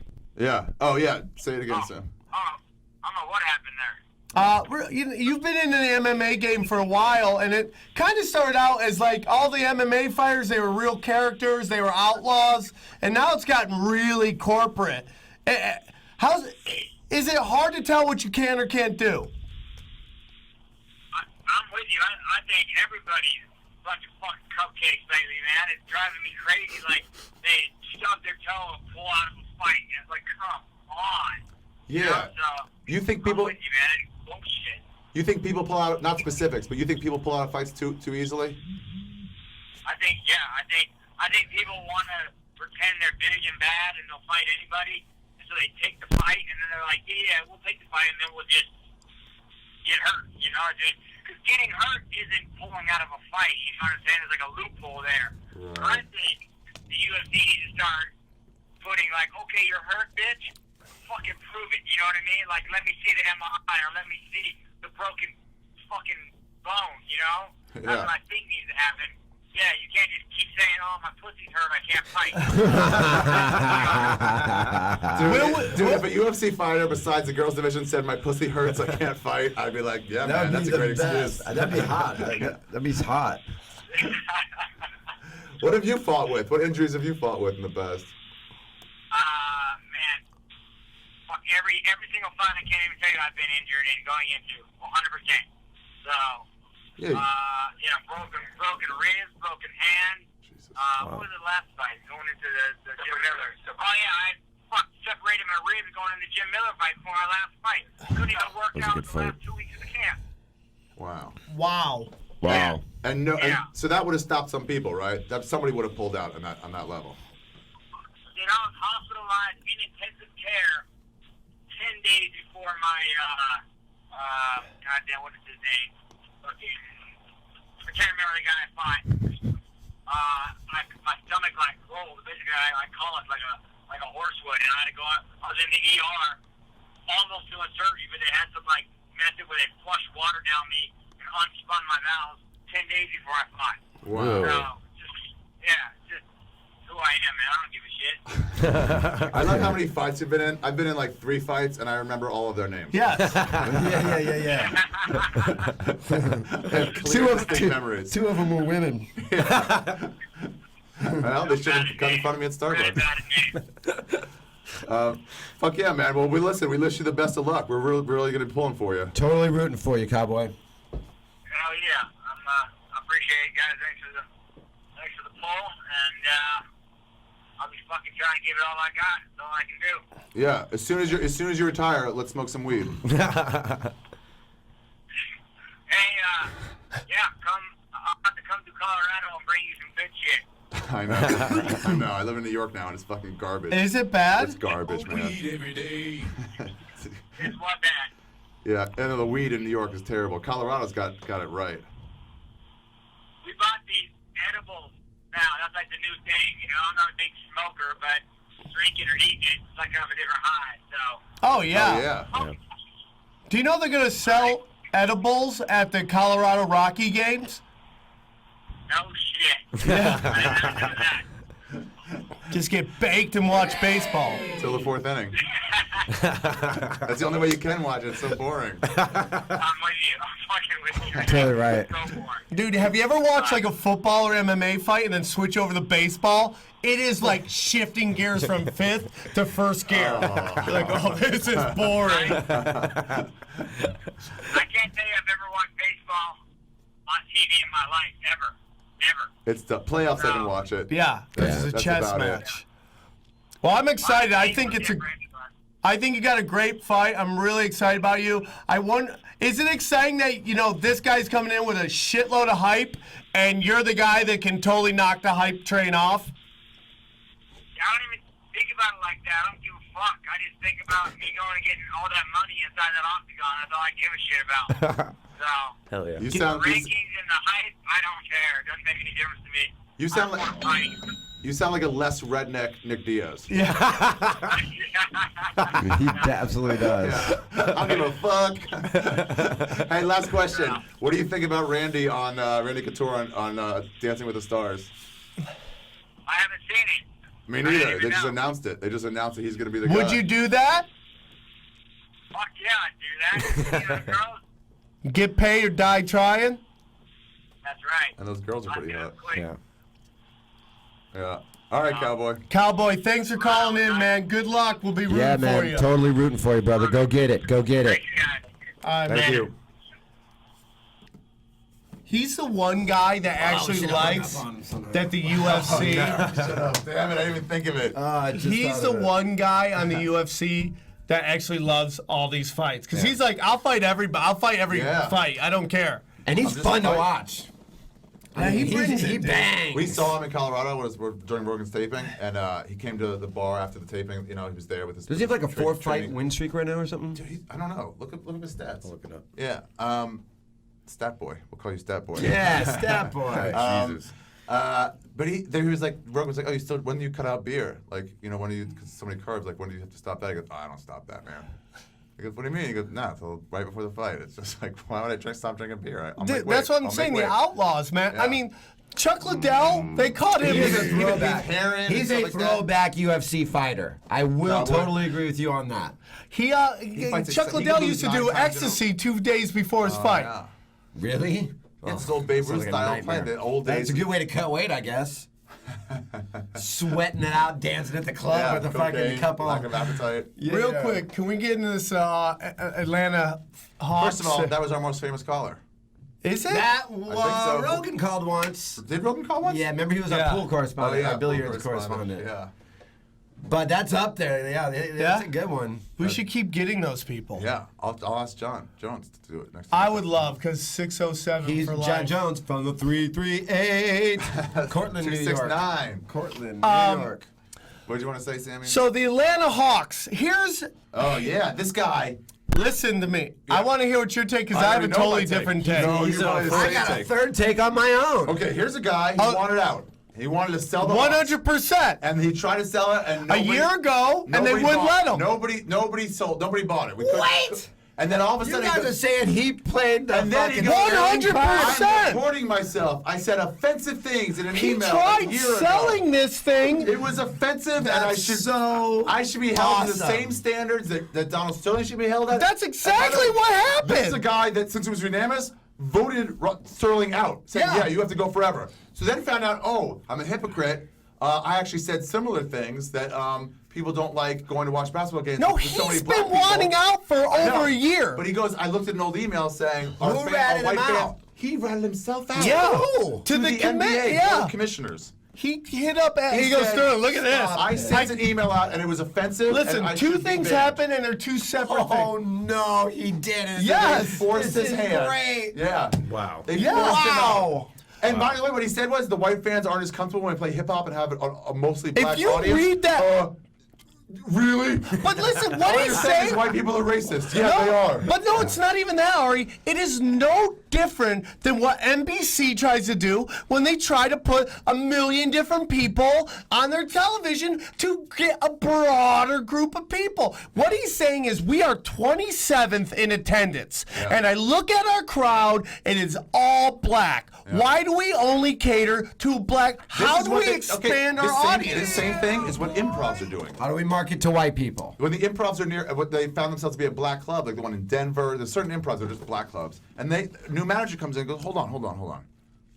Yeah. Oh, yeah. Say it again, Sam. I don't know what happened there. You've been in the MMA game for a while, and it kind of started out as like all the MMA fighters, they were real characters, they were outlaws, and now it's gotten really corporate. Is it hard to tell what you can or can't do? I'm with you. I think everybody's a bunch of fucking cupcakes lately, man. It's driving me crazy. Like, they stub their toe and pull out of a fight, and it's like, come on. Yeah. You think people? I'm with you, man. It's bullshit. You think people pull out, not specifics, but you think people pull out of fights too easily? I think people want to pretend they're big and bad, and they'll fight anybody. And so they take the fight, and then they're like, yeah, we'll take the fight, and then we'll just get hurt. You know, because getting hurt isn't pulling out of a fight. You know what I'm saying? There's like a loophole there. Right. I think the UFC needs to start putting like, okay, you're hurt, bitch. Fucking prove it. You know what I mean? Like, let me see the MRI, or let me see the broken fucking bone. You know? That's what I think needs to happen. Yeah, you can't just keep saying, "Oh, my pussy's hurt, I can't fight." Dude, if a UFC fighter besides the girls division said my pussy hurts, I can't fight, I'd be like, yeah, man, that's a great excuse. That'd be hot. That'd be hot. What have you fought with? What injuries have you fought with in the past? Man, fuck every single fight I can't even tell you I've been injured in going into 100%. So, broken ribs, broken hand. What was the last fight? Going into the Jim Miller. Oh yeah, I separated my ribs going into the Jim Miller fight before my last fight. Couldn't even work out the last 2 weeks of the camp. Wow. And so that would have stopped some people, right? That somebody would have pulled out on that level. Dude, I was hospitalized in intensive care 10 days before my goddamn, what is his name? I can't remember the guy I fought. My stomach like rolled. Basically, I call it like a horse would, and I had to go out. I was in the ER, almost doing surgery, but they had some like method where they flushed water down me and unspun my valves 10 days before I fought. Wow. So, just who I am, man. I don't give a shit. I love how many fights you've been in. I've been in like 3 fights, and I remember all of their names. Yes. Yeah. I have clear, distinct memories. 2 of them were women. Well, they should have come in front of me at Starbucks. Fuck yeah, man. Well, we wish you the best of luck. We're really going to be pulling for you. Totally rooting for you, Cowboy. Hell yeah. I appreciate it, guys. Thanks for the pull, and I'll be fucking trying to give it all I got. That's all I can do. Yeah. As soon as you retire, let's smoke some weed. Hey, I'll have to come to Colorado and bring you some good shit. I know. I live in New York now, and it's fucking garbage. Is it bad? It's garbage, man. Weed every day. It's what bad. Yeah, and the weed in New York is terrible. Colorado's got it right. We bought these edibles now. That's like the new thing. You know, I'm not a big smoker, but drinking or eating it's like kind of a different high. So. Oh yeah. Oh, yeah. Do you know they're gonna sell edibles at the Colorado Rocky games? No shit. Yeah. I didn't know that. Just get baked and watch baseball. Till the 4th inning. That's the only way you can watch it. It's so boring. I'm with you. I'm fucking with you. Totally right. So boring. Dude, have you ever watched like a football or MMA fight and then switch over to baseball? It is like shifting gears from 5th to 1st gear. You're like, oh, this is boring. I can't tell you I've ever watched baseball on TV in my life, ever. It's the playoffs. I can watch it. Yeah, this is a that's chess about it. match. Well, I'm excited. I think you got a great fight. I'm really excited about you. Is it exciting that, this guy's coming in with a shitload of hype and you're the guy that can totally knock the hype train off? don't even think about it like that. I don't give a fuck. I just think about me going and getting all that money inside that octagon. That's all I give a shit about. So, Hell yeah. the rankings and the hype, I don't care. It doesn't make any difference to me. You sound I like just wanna fight. you sound like a less redneck Nick Diaz. He absolutely does. Yeah. I don't give a fuck. Hey, last question. What do you think about Randy on Randy Couture on Dancing with the Stars? I haven't seen it. Me neither. They just announced it. They just announced that he's going to be the guy. Would you do that? Fuck yeah, I'd do that. You know, girls, Get paid or die trying? that's right. And those girls are pretty hot. Yeah. Yeah. All right, Cowboy. Cowboy, thanks for calling in, man. Good luck. We'll be rooting Yeah, for man. you. Totally rooting for you, brother. Go get it. Go get it. All right, Thank man. you. He's the one guy that actually likes that the UFC. Shut up. Damn it, I didn't even think of it. He's the one guy on the UFC that actually loves all these fights. Because he's like, I'll fight everybody. I'll fight every fight. I don't care. And he's fun to watch. Yeah, he bangs. We saw him in Colorado during Rogan's taping, and he came to the bar after the taping. You know, he was there with his. Does he have like a 4-fight win streak right now or something? Dude, I don't know. Look up his stats. I'll look it up. Yeah. Stat boy. We'll call you Stat boy. Yeah, Stat boy. Jesus. But he was like, Rogan was like, oh, when do you cut out beer? Like, you know, when do you, cause so many carbs, like, when do you have to stop that? He goes, oh, I don't stop that, man. He goes, what do you mean? He goes, nah, until right before the fight. It's just like, why would I stop drinking beer? That's what I'm saying. The Outlaws, man. Yeah. I mean, Chuck Liddell, they caught him. He's a throwback. He's a throwback UFC fighter. I will totally agree with you on that. Chuck Liddell used to do ecstasy 2 days before his fight. Yeah. Really? It's old Babe Ruth style play, the old days. That's a good way to cut weight, I guess. Sweating it out, dancing at the club with the fucking cup on. Lack of appetite. Real quick, can we get into this Atlanta Hawks? First of all, that was our most famous caller. Is it? That so. Rogan called once. Did Rogan call once? Yeah, remember he was our pool correspondent, our billiards correspondent. Yeah. But that's up there. Yeah, that's a good one. We should keep getting those people. Yeah, I'll ask John Jones to do it next I time. would love, because 607 He's for life. John Jones from the 338. Cortland, New York. 269. Cortland, New York. What did you want to say, Sammy? So the Atlanta Hawks, Oh, yeah, this guy. Listen to me. I want to hear what your take, because I have a totally different take. No, you want I got a third take on my own. Okay, here's a guy who wanted out. He wanted to sell the Hawks. 100%. And he tried to sell it, and a year ago, and they wouldn't let him. Nobody sold. Nobody bought it. Wait! And then all of a You sudden, guys are saying he played the and then he fucking goes, 100%. I'm reporting myself. I said offensive things in an He email. tried a year selling ago. this thing. It was offensive, and I should be held to the same standards that Donald Sterling should be held at. That's exactly what happened. This is a guy that, since it was unanimous, voted Sterling out, saying, yeah, you have to go forever. So then found out, oh, I'm a hypocrite. I actually said similar things that people don't like going to watch basketball games. No, with so many he's black been people. wanting out for I know. over a year. But he goes, I looked at an old email saying, Who ratted him out? He ratted himself out. Yeah. To To the NBA yeah. Board of Commissioners. He hit up at. He goes, said, Sterling, look at this. I sent an email out and it was offensive. Listen, and I two should be things banned. happened and they're two separate Oh things. no, he didn't. Yes. They forced This his is hand. great. Yeah. Wow. They Yeah. forced him out. Wow. And by the way, what he said was the white fans aren't as comfortable when they play hip hop and have a mostly black If you audience. read that. Really? But listen, All what you're he's saying saying. is white people are racist. Yeah, No, they are. But no, it's not even that, Ari. It is no different than what NBC tries to do when they try to put 1 million different people on their television to get a broader group of people. What he's saying is we are 27th in attendance. And I look at our crowd, and it's all black. Why do we only cater to black? How do we expand our audience? The same thing is what improvs are doing. How do we market to white people? When the improvs are near, what they found themselves to be a black club, like the one in Denver. There's certain improvs that are just black clubs, and new manager comes in and goes, hold on.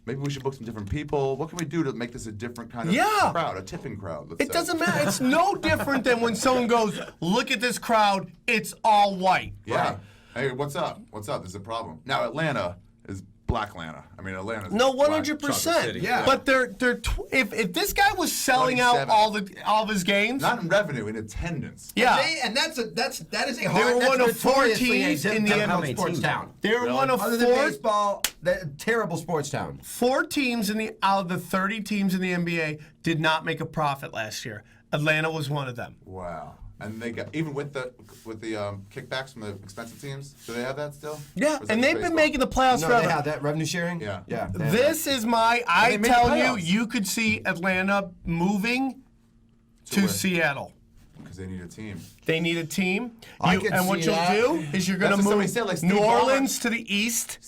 Maybe we should book some different people. What can we do to make this a different kind of crowd, a tipping crowd? It doesn't matter. It's no different than when someone goes, look at this crowd, it's all white. Yeah. Hey, what's up? There's a problem. Now Atlanta is black Atlanta. I mean, Atlanta's No, black. 100%. Yeah. But if this guy was selling out 27. all of his games, Not in revenue, in attendance. yeah. And that is a They hard. were that's one of 4 notoriously teams a in the difficult NFL sports town. They were one of Other than 4 baseball, terrible sports town. 4 teams out of the 30 teams in the NBA did not make a profit last year. Atlanta was one of them. Wow. And they got even with the kickbacks from the expensive teams. Do they have that still? Yeah, Or is that and they've been baseball? making the playoffs No, forever. they have that revenue sharing. Yeah. Yeah. This is my. I they made tell playoffs. you could see Atlanta moving to where? Seattle. Because they need a team. They need a team. I could And what see you'll that. do is you're going to That's what move somebody said, like Steve New Ballmer. Orleans to the east,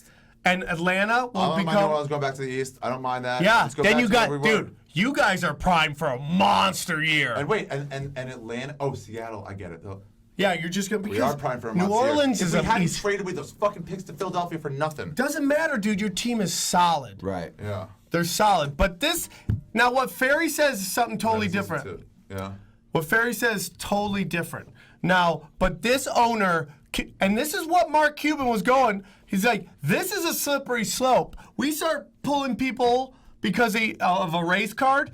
and Atlanta will I don't mind New become. Orleans going back to the East. I don't mind that. Yeah. Let's go Then back you to got, where we were. dude. You guys are primed for a monster year. And wait, and Atlanta. Oh, Seattle. I get it. Though. Yeah, you're just going to We are primed for a New monster year. Orleans is If we hadn't east. traded with those fucking picks to Philadelphia for nothing. Doesn't matter, dude. Your team is solid. Right. Yeah. They're solid. But this now, what Ferry says is something totally That's different. too. Yeah. What Ferry says is totally different. Now, but this owner, and this is what Mark Cuban was going. He's like, this is a slippery slope. We start pulling people because of a race card.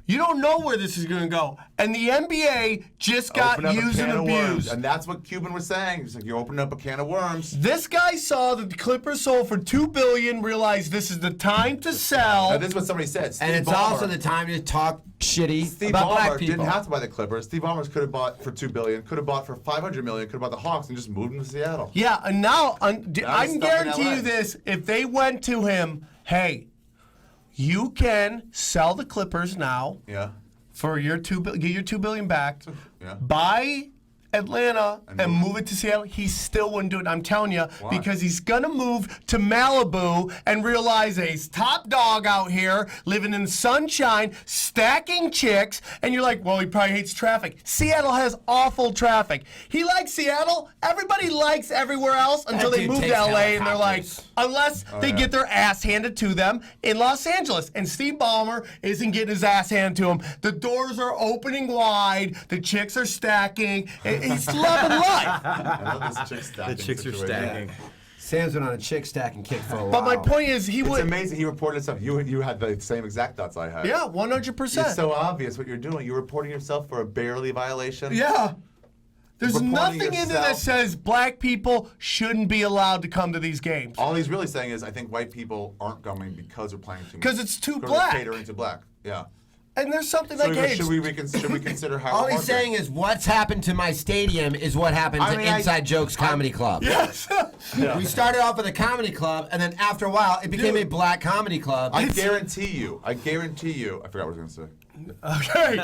You don't know where this is going to go. And the NBA just got Open up a used can and of worms. abused. And that's what Cuban was saying. He's like, you open up a can of worms. This guy saw that the Clippers sold for $2 billion, realized this is the time to sell. Now, this is what somebody said. Steve And it's Ballmer, also the time to talk shitty Steve about black Ballmer people. didn't have to buy the Clippers. Steve Ballmer could have bought for $2 billion, could have bought for $500 million, could have bought the Hawks and just moved them to Seattle. Yeah, and now I he's can stuck in guarantee LA. you this: if they went to him, hey, you can sell the Clippers now Yeah. for your get your $2 billion back, Yeah. buy Atlanta and move. move it to Seattle, he still wouldn't do it. I'm telling you, Why? because he's gonna move to Malibu and realize that he's top dog out here, living in the sunshine, stacking chicks, and you're like, well, he probably hates traffic. Seattle has awful traffic. He likes Seattle. Everybody likes everywhere else until That they dude move to takes LA and they're like, helicopters. unless they yeah. get their ass handed to them in Los Angeles. And Steve Ballmer isn't getting his ass handed to him. The doors are opening wide. The chicks are stacking. And he's loving life. I love this chick stacking The chicks are situation. stacking. Sam's been on a chick stack and kick for a while. But my point is, he It's would. amazing. He reported stuff. You had the same exact thoughts I had. Yeah, 100%. It's so obvious what you're doing. You're reporting yourself for a barely violation. Yeah. There's Reporting nothing in there that yourself. says black people shouldn't be allowed to come to these games. All he's really saying is, I think white people aren't coming because we're playing too much. 'Cause it's too 'Cause black. We're catering to black. Yeah. And there's something So like, hey, should we consider how? All he's saying is, what's happened to my stadium is what happened I to mean, Inside Jokes Comedy Club. yes. We started off with a comedy club, and then after a while, it became a black comedy club. I guarantee you. I forgot what I was going to say. Okay.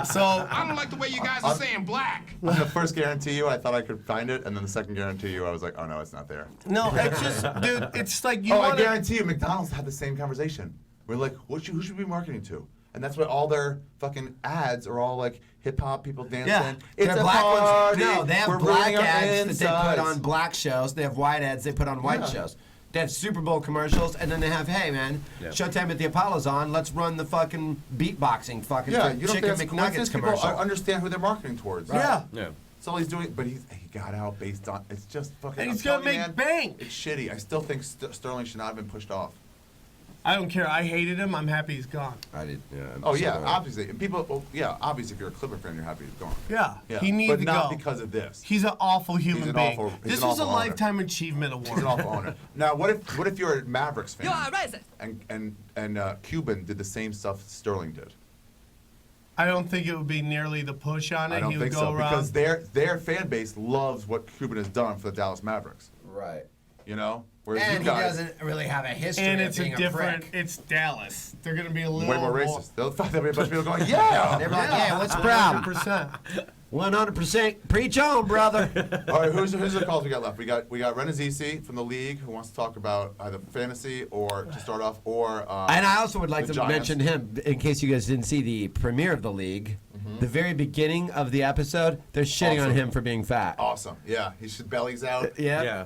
So, I don't like the way you guys are saying black. On the first guarantee you, I thought I could find it, and then the second guarantee you, I was like, oh no, it's not there. no, it's just, dude, it's like you I want to. guarantee you, McDonald's had the same conversation. We're like, who should we be marketing to? And that's why all their fucking ads are all like hip hop people dancing. Yeah, It's they're a black party. ones. No, they have We're black ruining our ads that they put insides. on black shows. They have white ads they put on white Yeah. shows. They have Super Bowl commercials, and then they have, hey man, Showtime at the Apollo's on. Let's run the fucking beatboxing fucking Yeah, you don't chicken think McNuggets people commercial. understand who they're marketing towards. Yeah. Yeah. That's all he's doing, but he got out based on, it's just fucking. And I'm he's gonna telling you, make man, bank. It's shitty. I still think Sterling should not have been pushed off. I don't care. I hated him. I'm happy he's gone. I did. Yeah. Oh yeah, obviously. And people, obviously, if you're a Clipper fan, you're happy he's gone. Yeah. Yeah, He needed but to not go. because of this. He's an awful human an being. awful- he's This an was a awful owner. Lifetime Achievement Award. He's an awful owner. Now, what if you're a Mavericks fan? And Cuban did the same stuff Sterling did. I don't think it would be nearly the push on it. I don't he would think go so around. because their fan base loves what Cuban has done for the Dallas Mavericks. Right. You know, whereas And you he guys doesn't really have a history and of it's a being different. prick. It's Dallas. They're gonna be a little way more racist. There'll be a bunch of people going, yeah. They're like, yeah, what's the problem? 100%. 100%. Preach on, brother. All right, who's the calls we got left? We got Rannazzisi from the league who wants to talk about either fantasy or to start off or. And I also would like the to Giants. mention him in case you guys didn't see the premiere of the league. The very beginning of the episode, they're shitting on Awesome. him for being fat. Awesome. Yeah, he should bellies out. Yeah. Yeah.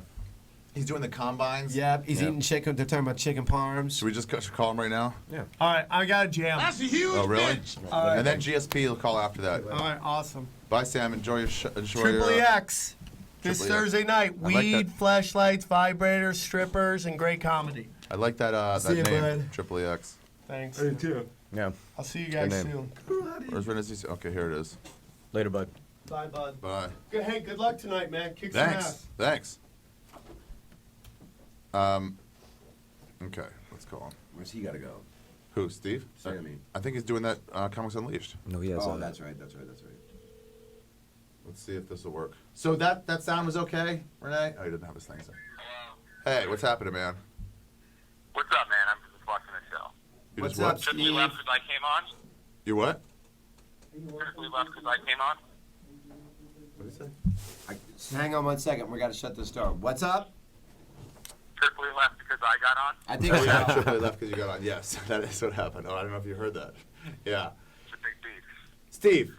He's doing the combines. Yep. He's eating chicken. They're talking about chicken parms. Should we just call him right now? Yeah. All right, I got a jam. That's a huge Oh, really? bitch. All right. And then GSP will call after that. All right, awesome. Bye, Sam. Enjoy your Tripoli X. This Triple X. Thursday night. I like Weed, that. flashlights, vibrators, strippers, and great comedy. I like that See that you, name, bud. Triple X. Thanks. too. Yeah. I'll see you guys Good name. soon. Where's Rannazzisi? Okay, here it is. Later, bud. Bye, bud. Bye. Good, hey, good luck tonight, man. Kick some Thanks. ass. Thanks. Okay, let's call him. Where's he got to go? Who, Steve? Sammy. I think he's doing that Comics Unleashed. No, he has. Oh, that's right. That's right. Let's see if this will work. So that sound was okay, Renee? Oh, he didn't have his things in. Hey, what's happening, man? What's up, man? I'm just watching the show. You What's just what? up, Just we Steve? left because I came on. You what? Just we left because I came on. What did he say? Hang on 1 second. We got to shut this door. What's up? Tripoli left because I got on. I think Oh, yeah, so. Tripoli left because you got on. Yes, that is what happened. Oh, I don't know if you heard that. Yeah. It's a big beef. Steve,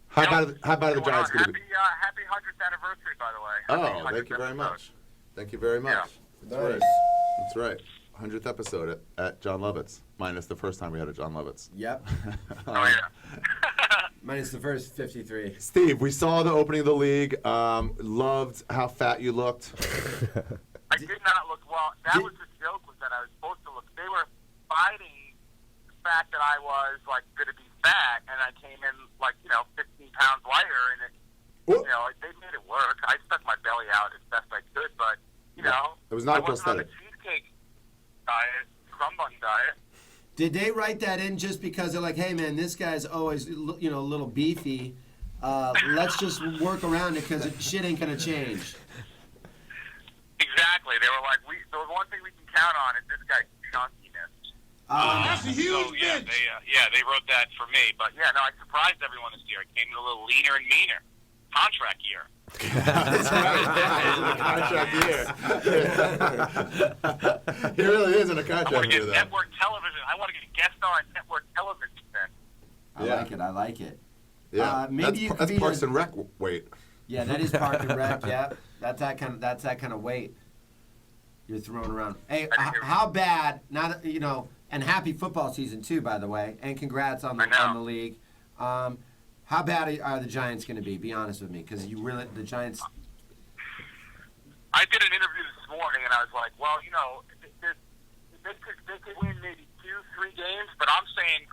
how bad are the Giants going to be? Happy 100th anniversary, by the way. Oh, Happy thank you 100th very episode. much. Thank you very much. Yeah. That's right. That's right. 100th episode at John Lovett's, minus the first time we had a John Lovett's. Yep. Oh, yeah. Minus the first 53. Steve, we saw the opening of the league. Loved how fat you looked. I did not look well. That was the joke, was that I was supposed to look. They were fighting the fact that I was, like, going to be fat, and I came in, like, 15 pounds lighter, and it, they made it work. I stuck my belly out as best I could, but, It was not I wasn't on the prosthetic. cheesecake diet, crumb bun diet. Did they write that in just because they're like, hey, man, this guy's always, a little beefy. Let's just work around it because shit ain't going to change. Exactly. They were like, the one thing we can count on is this guy's chunkiness. That's a huge bitch. They wrote that for me. But, I surprised everyone this year. I came in a little leaner and meaner. Contract year. That's right. He really is in a I want contract to year, get though. network television. I want to get a guest star on network television then. I like it. Yeah, maybe you could that's be Parks a- and Rec weight. Yeah, that is Park and Rec. Yeah, that's that kind of weight you're throwing around. Hey, how bad? Not and happy football season too, by the way, and congrats on the league. How bad are the Giants going to be? Be honest with me, because the Giants. I did an interview this morning, and I was like, well, they could win maybe 2-3 games, but I'm saying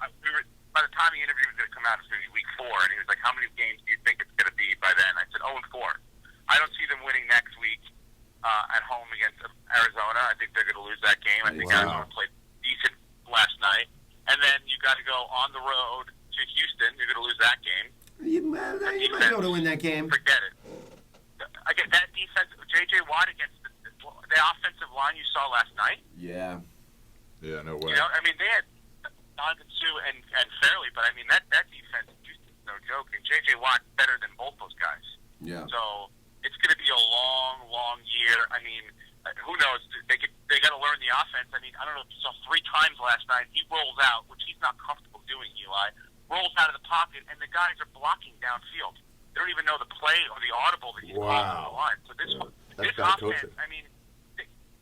by the time the interview was going to come out, it's going to be week 4, and he was like, how many games do you think it's going to be by then? I said 0-4. I don't see them winning next week at home against Arizona. I think they're going to lose that game. I think Arizona played decent last night, and then you got to go on the road to Houston. You're going to lose that game. You might go to win that game. Forget it. I get that defense. J.J. Watt against the offensive line you saw last night. Yeah. Yeah, no way. They had Donovan Sue and Fairley, but that defense is no joke. And J.J. Watt better than both those guys. Yeah. So it's going to be a long, long year. Who knows? They got to learn the offense. I don't know if you saw 3 times last night. He rolls out, which he's not comfortable doing, Eli. Rolls out of the pocket, and the guys are blocking downfield. They don't even know the play or the audible that he's calling on the line. So this offense,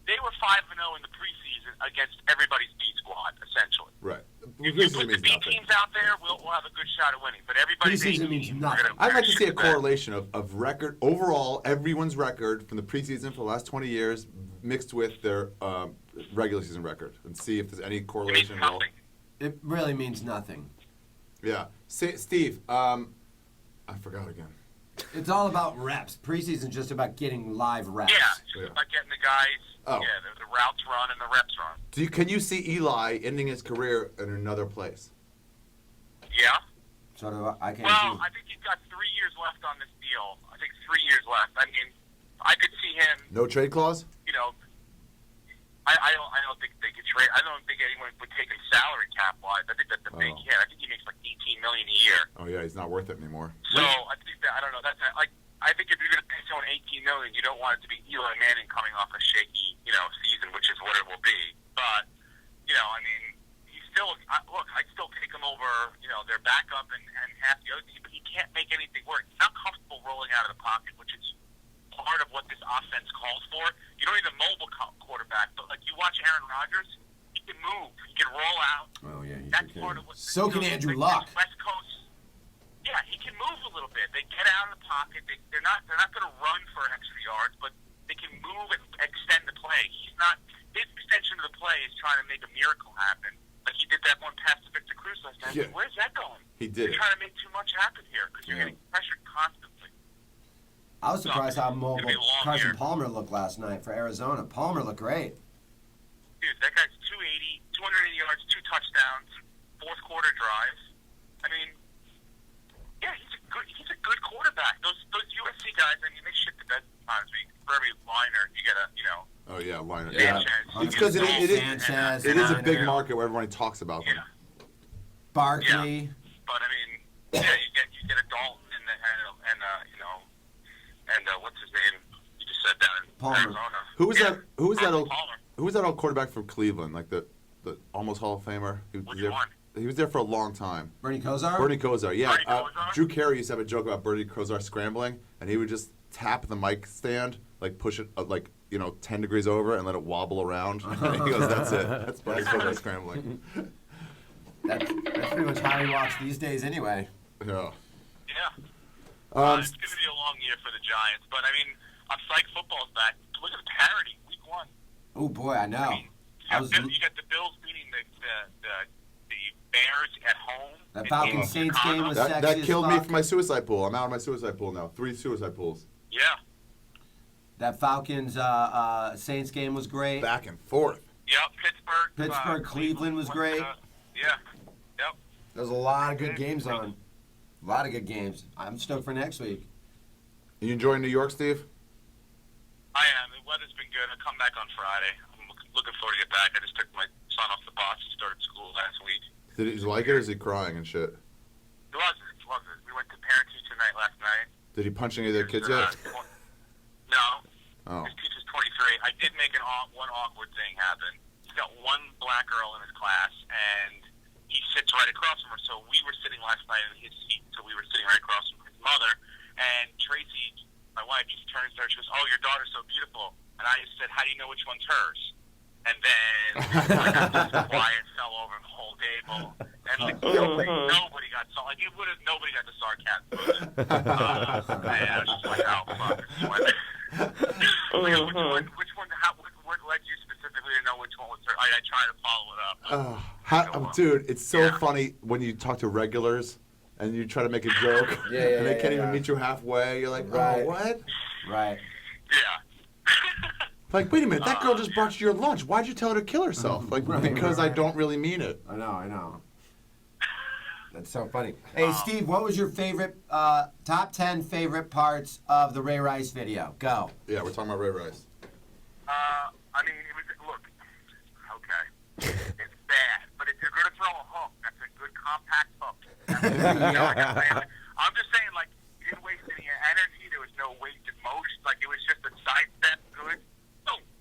they were 5-0 in the preseason against everybody's B squad, essentially. Right. If you put the B teams out there, we'll have a good shot at winning. But everybody's Preseason means nothing. I'd like to see a correlation of record, overall, everyone's record from the preseason for the last 20 years mixed with their regular season record and see if there's any correlation at all. It really means nothing. Yeah. Steve, I forgot again. It's all about reps. Preseason's just about getting live reps. Yeah, it's just about getting the guys, the routes run and the reps run. Can you see Eli ending his career in another place? Yeah. So do I can Well, I think he's got 3 years left on this deal. I think 3 years left. I could see him. No trade clause? I don't think they could trade. I don't think anyone would take him salary cap wise. I think that's a big hit. I think he makes like $18 million a year. Oh yeah, he's not worth it anymore. So I think that I don't know. That's like I think if you're going to pay someone $18 million, you don't want it to be Eli Manning coming off a shaky season, which is what it will be. But he's still look. I'd still take him over their backup and half the other team. But he can't make anything work. He's not comfortable rolling out of the pocket, which is part of what this offense calls for. You don't need a mobile quarterback, but like you watch Aaron Rodgers, he can move, he can roll out. Oh yeah, that's part of what. So can Andrew Luck. West Coast. Yeah, he can move a little bit. They get out of the pocket. They're not going to run for extra yards, but they can move and extend the play. He's not. His extension of the play is trying to make a miracle happen. Like he did that one pass to Victor Cruz last night. Yeah. Where's that going? He did. You're trying to make too much happen here because you're getting pressured constantly. I was surprised how mobile It's gonna be a long Carson year. Palmer looked last night for Arizona. Palmer looked great. Dude, that guy's 280 yards, 2 touchdowns, fourth quarter drives. I mean, yeah, he's a good quarterback. Those USC guys, I mean, they shit the bed sometimes. For every liner, you get a, you know. Oh yeah, liner. Yeah. It's because it is a big market where everybody talks about them. Barkley. Yeah. But I mean, yeah, you get a Dalton and what's his name? You just said that in Arizona. Who was that old quarterback from Cleveland, like the almost Hall of Famer? He was there for a long time. Bernie Kosar? Bernie Kosar, yeah. Bernie Kosar? Drew Carey used to have a joke about Bernie Kosar scrambling, and he would just tap the mic stand, like push it 10 degrees over and let it wobble around. And he goes, "That's it. That's Bernie Kosar scrambling." That's pretty much how he walks these days, anyway. Yeah. Yeah. It's going to be a long year for the Giants, but I mean, I'm psyched football's back. Look at the parity, week 1. Oh boy, I know. I mean, you got the Bills beating the Bears at home. That Falcons Saints game was sexy that as killed me fuck. for my suicide pool. I'm out of my suicide pool now. 3 suicide pools. Yeah. That Falcons Saints game was great. Back and forth. Yep, Pittsburgh, Cleveland was great. Yeah. Yep. There's a lot of good games on. A lot of good games. I'm stoked for next week. You enjoying New York, Steve? I am. The weather's been good. I come back on Friday. I'm looking forward to get back. I just took my son off the bus. He started school last week. Did he like it, or is he crying and shit? He wasn't. We went to parent-teacher night last night. Did he punch any of their kids yet? No. Oh. His teacher's 23. I did make one awkward thing happen. He's got one black girl in his class, and he sits right across from her. So we were sitting last night in his seat, so we were sitting right across from his mother. And Tracy, my wife, just turns to her. She goes, "Oh, your daughter's so beautiful." And I just said, "How do you know which one's hers?" And then quiet fell over the whole table. And nobody got nobody got the sarcasm. Man, I was just like, "Oh fuck." Which one? What led you specifically to know which one was her? I try to follow it up. Dude, it's so funny when you talk to regulars and you try to make a joke, and they can't even meet you halfway. You're like, "Oh, what?" Right. Yeah. Like, wait a minute, that girl just brought you your lunch. Why'd you tell her to kill herself? Like, because I don't really mean it. I know. That's so funny. Hey, Steve, what was your favorite, top 10 favorite parts of the Ray Rice video? Go. Yeah, we're talking about Ray Rice. I mean, okay. It's bad, but if you're going to throw a hook, that's a good compact hook. I'm just saying, like, you didn't waste any energy. There was no wasted motion. Like, it was just a sidestep, good,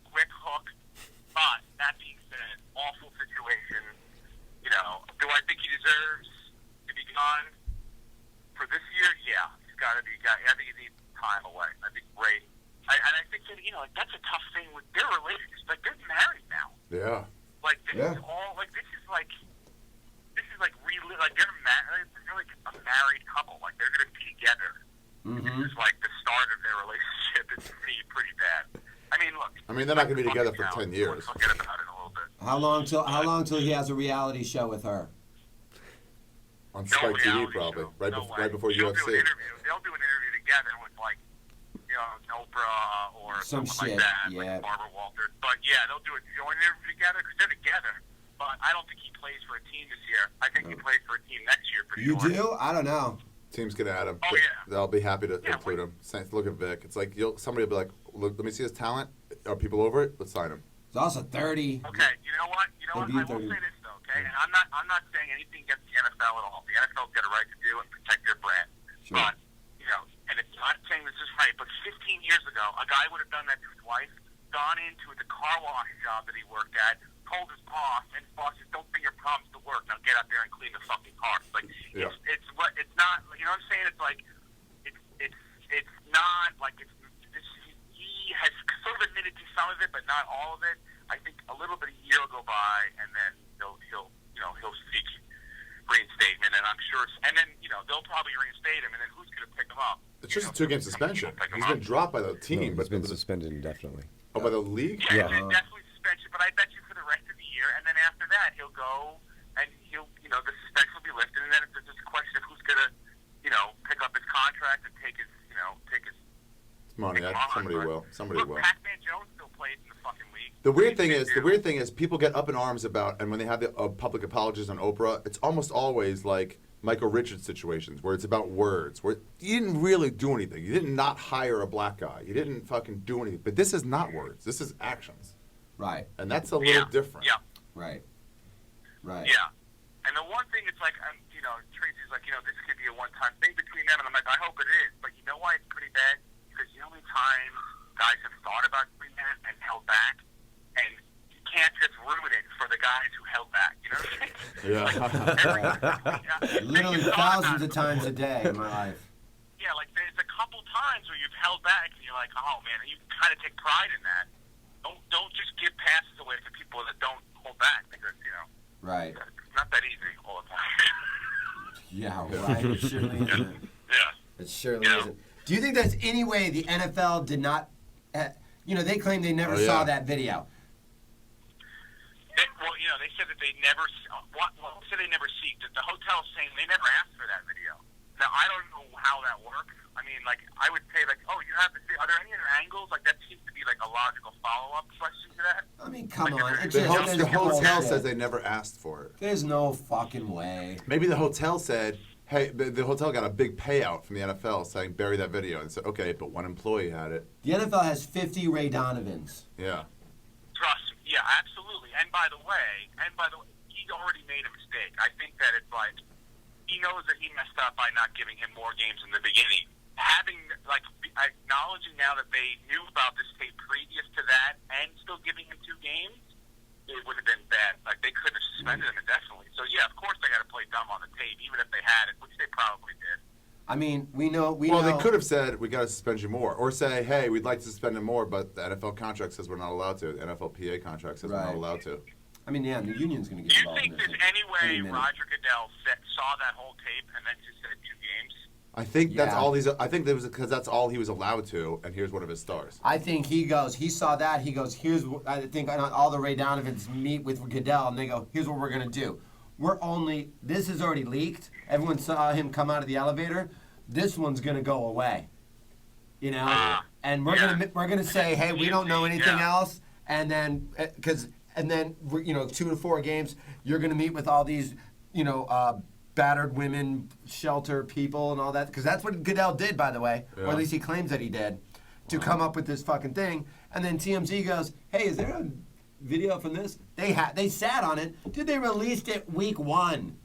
quick hook. But that being said, awful situation. You know, do I think he deserves to be gone for this year? Yeah, he's got to be. I think he needs time away. I think Ray. And I think that, like, that's a tough thing with their relationship. Like, they're married now. Yeah. Like, this is all. Like, this is like really, like, they're married. They're like a married couple. Like, they're going to be together. Mm-hmm. This is like the start of their relationship. It's pretty bad. I mean, look. I mean, they're not going to be together for 10 years. Forget about it a little bit. How long till he has a reality show with her? On Spike TV, probably. Right before UFC. They'll do an interview together with, like, Oprah or Some someone shit, like that, yeah. like Barbara Walters. But yeah, they'll do a joint interview together because they're together. But I don't think he plays for a team this year. I think he plays for a team next year for You sure. do? I don't know. Teams get at him. Oh, yeah. They'll be happy to include him. Look at Vic. It's like somebody will be like, "Look, let me see his talent. Are people over it? Let's sign him." He's also 30. Okay, you know what? I will say this though, okay? And I'm not saying anything against the NFL at all. The NFL's got a right to do and protect their brand. Sure. But and it's not saying this is right, but 15 years ago, a guy would have done that to his wife, gone into the car wash job that he worked at, told his boss, and his boss says, "Don't bring your problems to work. Now get out there and clean the fucking car." Like, it's not. You know what I'm saying? It's like it's not like he has sort of admitted to some of it, but not all of it. I think a little bit a year will go by, and then he'll seek reinstatement, and I'm sure, and then they'll probably reinstate him, and then who's going to pick him up? It's just a 2-game suspension. He's been dropped by the team, but he's been suspended indefinitely. Oh, by the league? Yeah, definitely suspension. But I bet you for the rest of the year, and then after that, he'll go, and the suspension will be lifted, and then it's just a question of who's going to, pick up his contract and take his money. Somebody will. Look, Pac-Man Jones still played in the fucking league. The weird thing is, people get up in arms about, and when they have the public apologies on Oprah, it's almost always like Michael Richards situations where it's about words, where you didn't really do anything. You didn't not hire a black guy. You didn't fucking do anything. But this is not words. This is actions. Right. And that's a little different. Yeah. Right. Right. Yeah. And the one thing, it's like, you know, Tracy's like, you know, this could be a one-time thing between them, and I'm like, I hope it is. But you know why it's pretty bad? Because you know how many times guys have thought about doing that and held back, and you can't just ruin it for the guys who held back. You know what I'm saying? Yeah. Literally thousands of times a day in my life. Yeah, like there's a couple times where you've held back, and you're like, oh man, and you kind of take pride in that. Don't just give passes away to people that don't hold back, because you know. Right. It's not that easy all the time. Yeah, right. It surely isn't. Yeah. It surely isn't. Do you think there's any way the NFL did not, you know, they claim they never saw that video. Well, you know, they said that they never, said they never seeked it. The hotel's saying they never asked for that video. Now, I don't know how that works. I mean, like, I would say, like, oh, you have to see, are there any other angles? Like, that seems to be, like, a logical follow-up question to that. I mean, come on. The hotel says they never asked for it. There's no fucking way. Maybe the hotel said, hey, the hotel got a big payout from the NFL saying bury that video, and said, okay, but one employee had it. The NFL has 50 Ray Donovans. Yeah. Trust me. Yeah, absolutely. And by the way, he already made a mistake. I think that it's like, he knows that he messed up by not giving him more games in the beginning. Acknowledging now that they knew about this tape previous to that and still giving him 2 games, it would have been bad. Like, they could have suspended him indefinitely. So, yeah, of course they got to play dumb on the tape, even if they had it, which they probably did. I mean, we know. Well, they could have said, we got to suspend you more. Or say, hey, we'd like to suspend him more, but the NFL contract says we're not allowed to. The NFLPA contract says we're not allowed to. I mean, yeah, the union's going to get involved in this. Do you think there's any way Roger Goodell saw that whole tape and then just said 2 games? I think that's all I think that was because that's all he was allowed to, and here's one of his stars. I think he saw that, he goes, I think all the Ray Donovans meet with Goodell, and they go, here's what we're going to do. This is already leaked. Everyone saw him come out of the elevator. This one's going to go away. You know? And we're gonna say, hey, we don't know anything else, and then, you know, 2 to 4 games, you're going to meet with all these, you know, battered women, shelter people, and all that, because that's what Goodell did, by the way, or at least he claims that he did, to come up with this fucking thing. And then TMZ goes, "Hey, is there a video from this?" They sat on it. Dude, they released it week 1.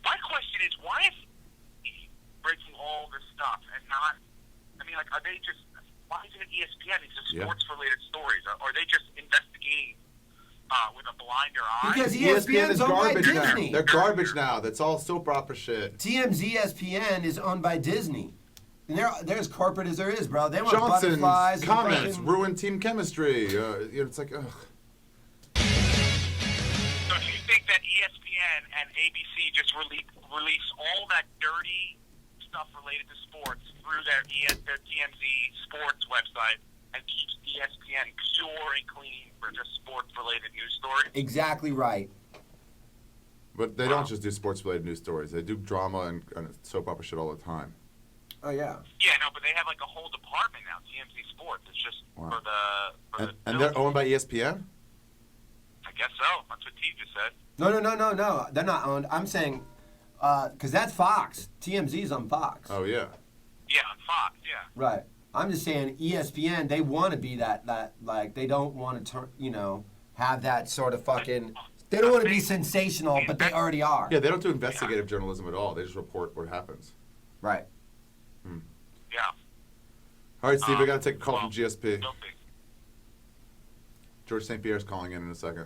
My question is, why is he breaking all this stuff and not? I mean, like, are they just? Why isn't it ESPN? These are sports-related stories. Or are they just investigating? With a blinder eye. Because ESPN is owned by Disney. They're garbage now. That's all soap opera shit. TMZ ESPN is owned by Disney. And they're as corporate as there is, bro. They want Johnson's butterflies. comments ruin team chemistry. It's like, ugh. So do you think that ESPN and ABC just release all that dirty stuff related to sports through their TMZ sports website and keeps ESPN pure and clean for just sports-related news stories? Exactly right. But they don't just do sports-related news stories. They do drama and soap opera shit all the time. Oh, yeah. Yeah, no, but they have like a whole department now, TMZ Sports. It's just for the And they're owned by ESPN? I guess so. That's what T just said. No. They're not owned. I'm saying, because that's Fox. TMZ's on Fox. Oh, yeah. Yeah, on Fox, yeah. Right. I'm just saying ESPN, they want to be that like, they don't want to have that sort of fucking, they don't want to be sensational, but they already are. Yeah, they don't do investigative journalism at all. They just report what happens. Right. Yeah. All right, Steve, I got to take a call from GSP. George St. Pierre's calling in a second.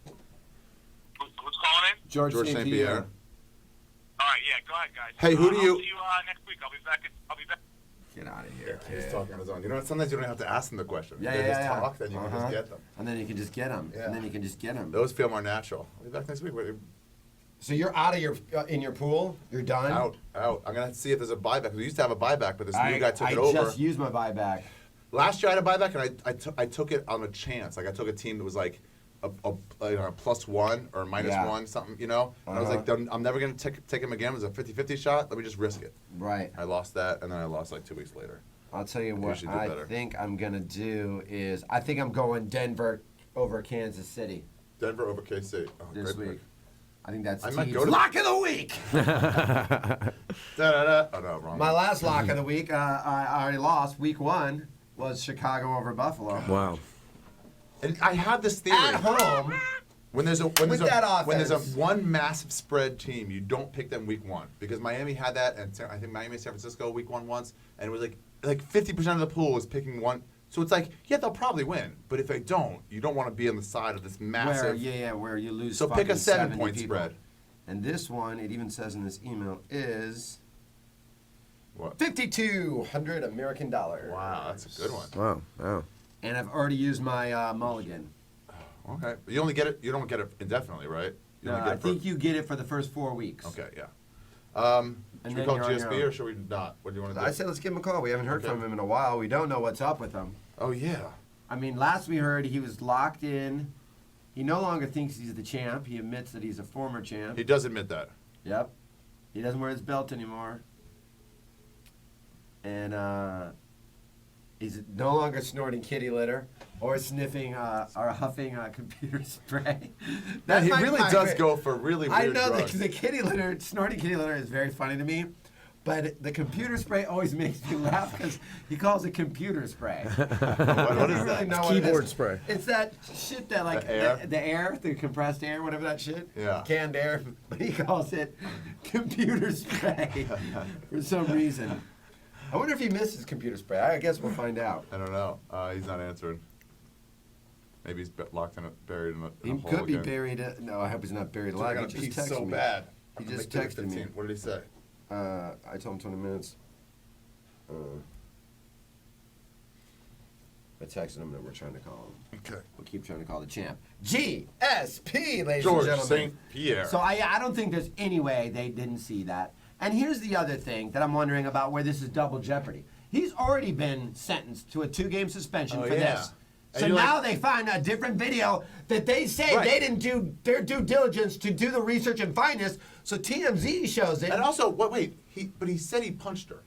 Who's calling in? George St. Pierre. All right, yeah, go ahead, guys. Hey, who do you... I'll see you next week. I'll be back. Get out of here, kid. He's talking on his own. You know what? Sometimes you don't have to ask them the question. Yeah, They just talk, then you can just get them. And then you can just get them. Yeah. And then you can just get them. Those feel more natural. I'll be back next week. So you're out of in your pool? You're done? Out. I'm going to have to see if there's a buyback. We used to have a buyback, but this new guy took it over. I just used my buyback. Last year I had a buyback, and I took it on a chance. Like, I took a team that was like a +1 or -1, something, you know? And I was like, I'm never going to take him again. It was a 50-50 shot. Let me just risk it. Right. I lost that, and then I lost like 2 weeks later. I'll tell you what should do I better. think I'm gonna do is I think I'm going Denver over Kansas City Denver over KC. Oh, this great week. pick. I think that's I might Teve's go to lock of the week. Da-da-da. Oh no, wrong. My last lock of the week, I already lost. Week 1 was Chicago over Buffalo. Wow. And I have this theory. At home. When there's a offense. one massive spread team, you don't pick them week 1 because Miami had that, and I think Miami, San Francisco week 1 once, and it was like 50% of the pool was picking one. So it's like, yeah, they'll probably win, but if they don't, you don't want to be on the side of this massive. Where you lose. So pick a 70 7-point people. spread. And this one, it even says in this email, is what? $5,200 American dollars. Wow, that's a good one. Wow. And I've already used my mulligan. Okay, you only get it. You don't get it indefinitely, right? You No, only get I it for- think you get it for the first 4 weeks. Okay, yeah. And Should we then call you're on your GSP own. or should we not? What do you want to do? I said let's give him a call. We haven't heard Okay. from him in a while. We don't know what's up with him. Oh yeah. I mean, last we heard he was locked in. He no longer thinks he's the champ. He admits that he's a former champ. He does admit that. Yep. He doesn't wear his belt anymore. And he's no longer snorting kitty litter or sniffing or huffing computer spray. Man, he my- really my does fa- go for really I weird know drugs. the kitty litter, snorting kitty litter is very funny to me. But the computer spray always makes me laugh because he calls it computer spray. What is Really that? know what it Keyboard is. spray. It's that shit that like The air? the compressed air, whatever that shit. Yeah. Canned air. But he calls it computer spray for some reason. I wonder if he misses computer spray. I guess we'll find out. I don't know. He's not answering. Maybe he's locked in, buried in a He hole could be again. buried. No, I hope he's not buried Dude, I alive. gotta He pee just texted so me. bad. He I'm just gonna make it texted me. 15. What did he say? I told him 20 minutes. I texted him that we're trying to call him. Okay. We'll keep trying to call the champ. GSP, ladies George and gentlemen. St. Pierre. So I don't think there's any way they didn't see that. And here's the other thing that I'm wondering about where this is double jeopardy. He's already been sentenced to a 2-game suspension for yeah. this. And So you're now like- they find a different video that they say Right. they didn't do their due diligence to do the research and find this. So TMZ shows it. And also, wait, he said he punched her.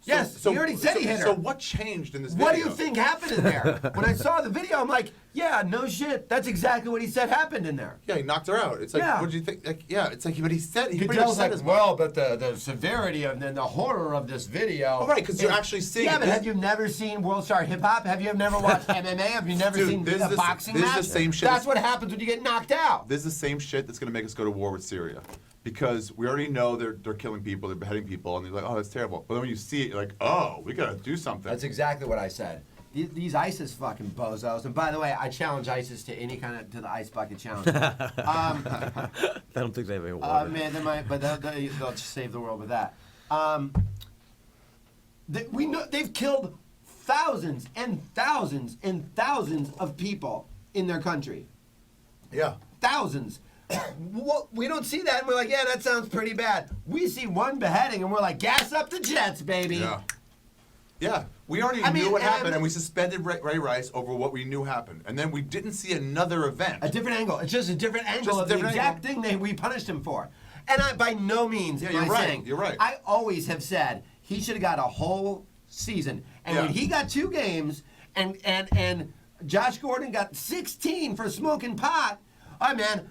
Yes, he already said he hit her. So what changed in this video? What do you think happened in there? When I saw the video, I'm like, yeah, no shit. That's exactly what he said happened in there. Yeah, he knocked her out. It's like, Yeah. what do you think? Like, yeah, it's like, but he said he pretty much Goodell's said like, as much. well, but the severity and then the horror of this video. Oh, right, 'cause you're actually seeing Yeah, it. but have you never seen World Star Hip Hop? Have you never watched MMA? Have you never Dude, seen this a is the- boxing this is match? the same shit That's as- what happens when you get knocked out. This is the same shit that's going to make us go to war with Syria. Because we already know they're killing people, they're beheading people, and they're like, oh, that's terrible. But then when you see it, you're like, oh, we got to do something. That's exactly what I said. These ISIS fucking bozos. And by the way, I challenge ISIS to any kind of, to the ice bucket challenge. I don't think they have any water. Man, they might, but they'll save the world with that. We know they've killed thousands and thousands and thousands of people in their country. Yeah. Thousands. We don't see that, and we're like, yeah, that sounds pretty bad. We see one beheading, and we're like, gas up the jets, baby. Yeah. Yeah. We already knew what happened, and we suspended Ray Rice over what we knew happened. And then we didn't see another event. A different angle. It's just a different angle Just a of the different exact thing we punished him for. And I, by no means am you're I right, saying. you're right. I always have said he should have got a whole season. And when he got 2 games, and Josh Gordon got 16 for smoking pot, man,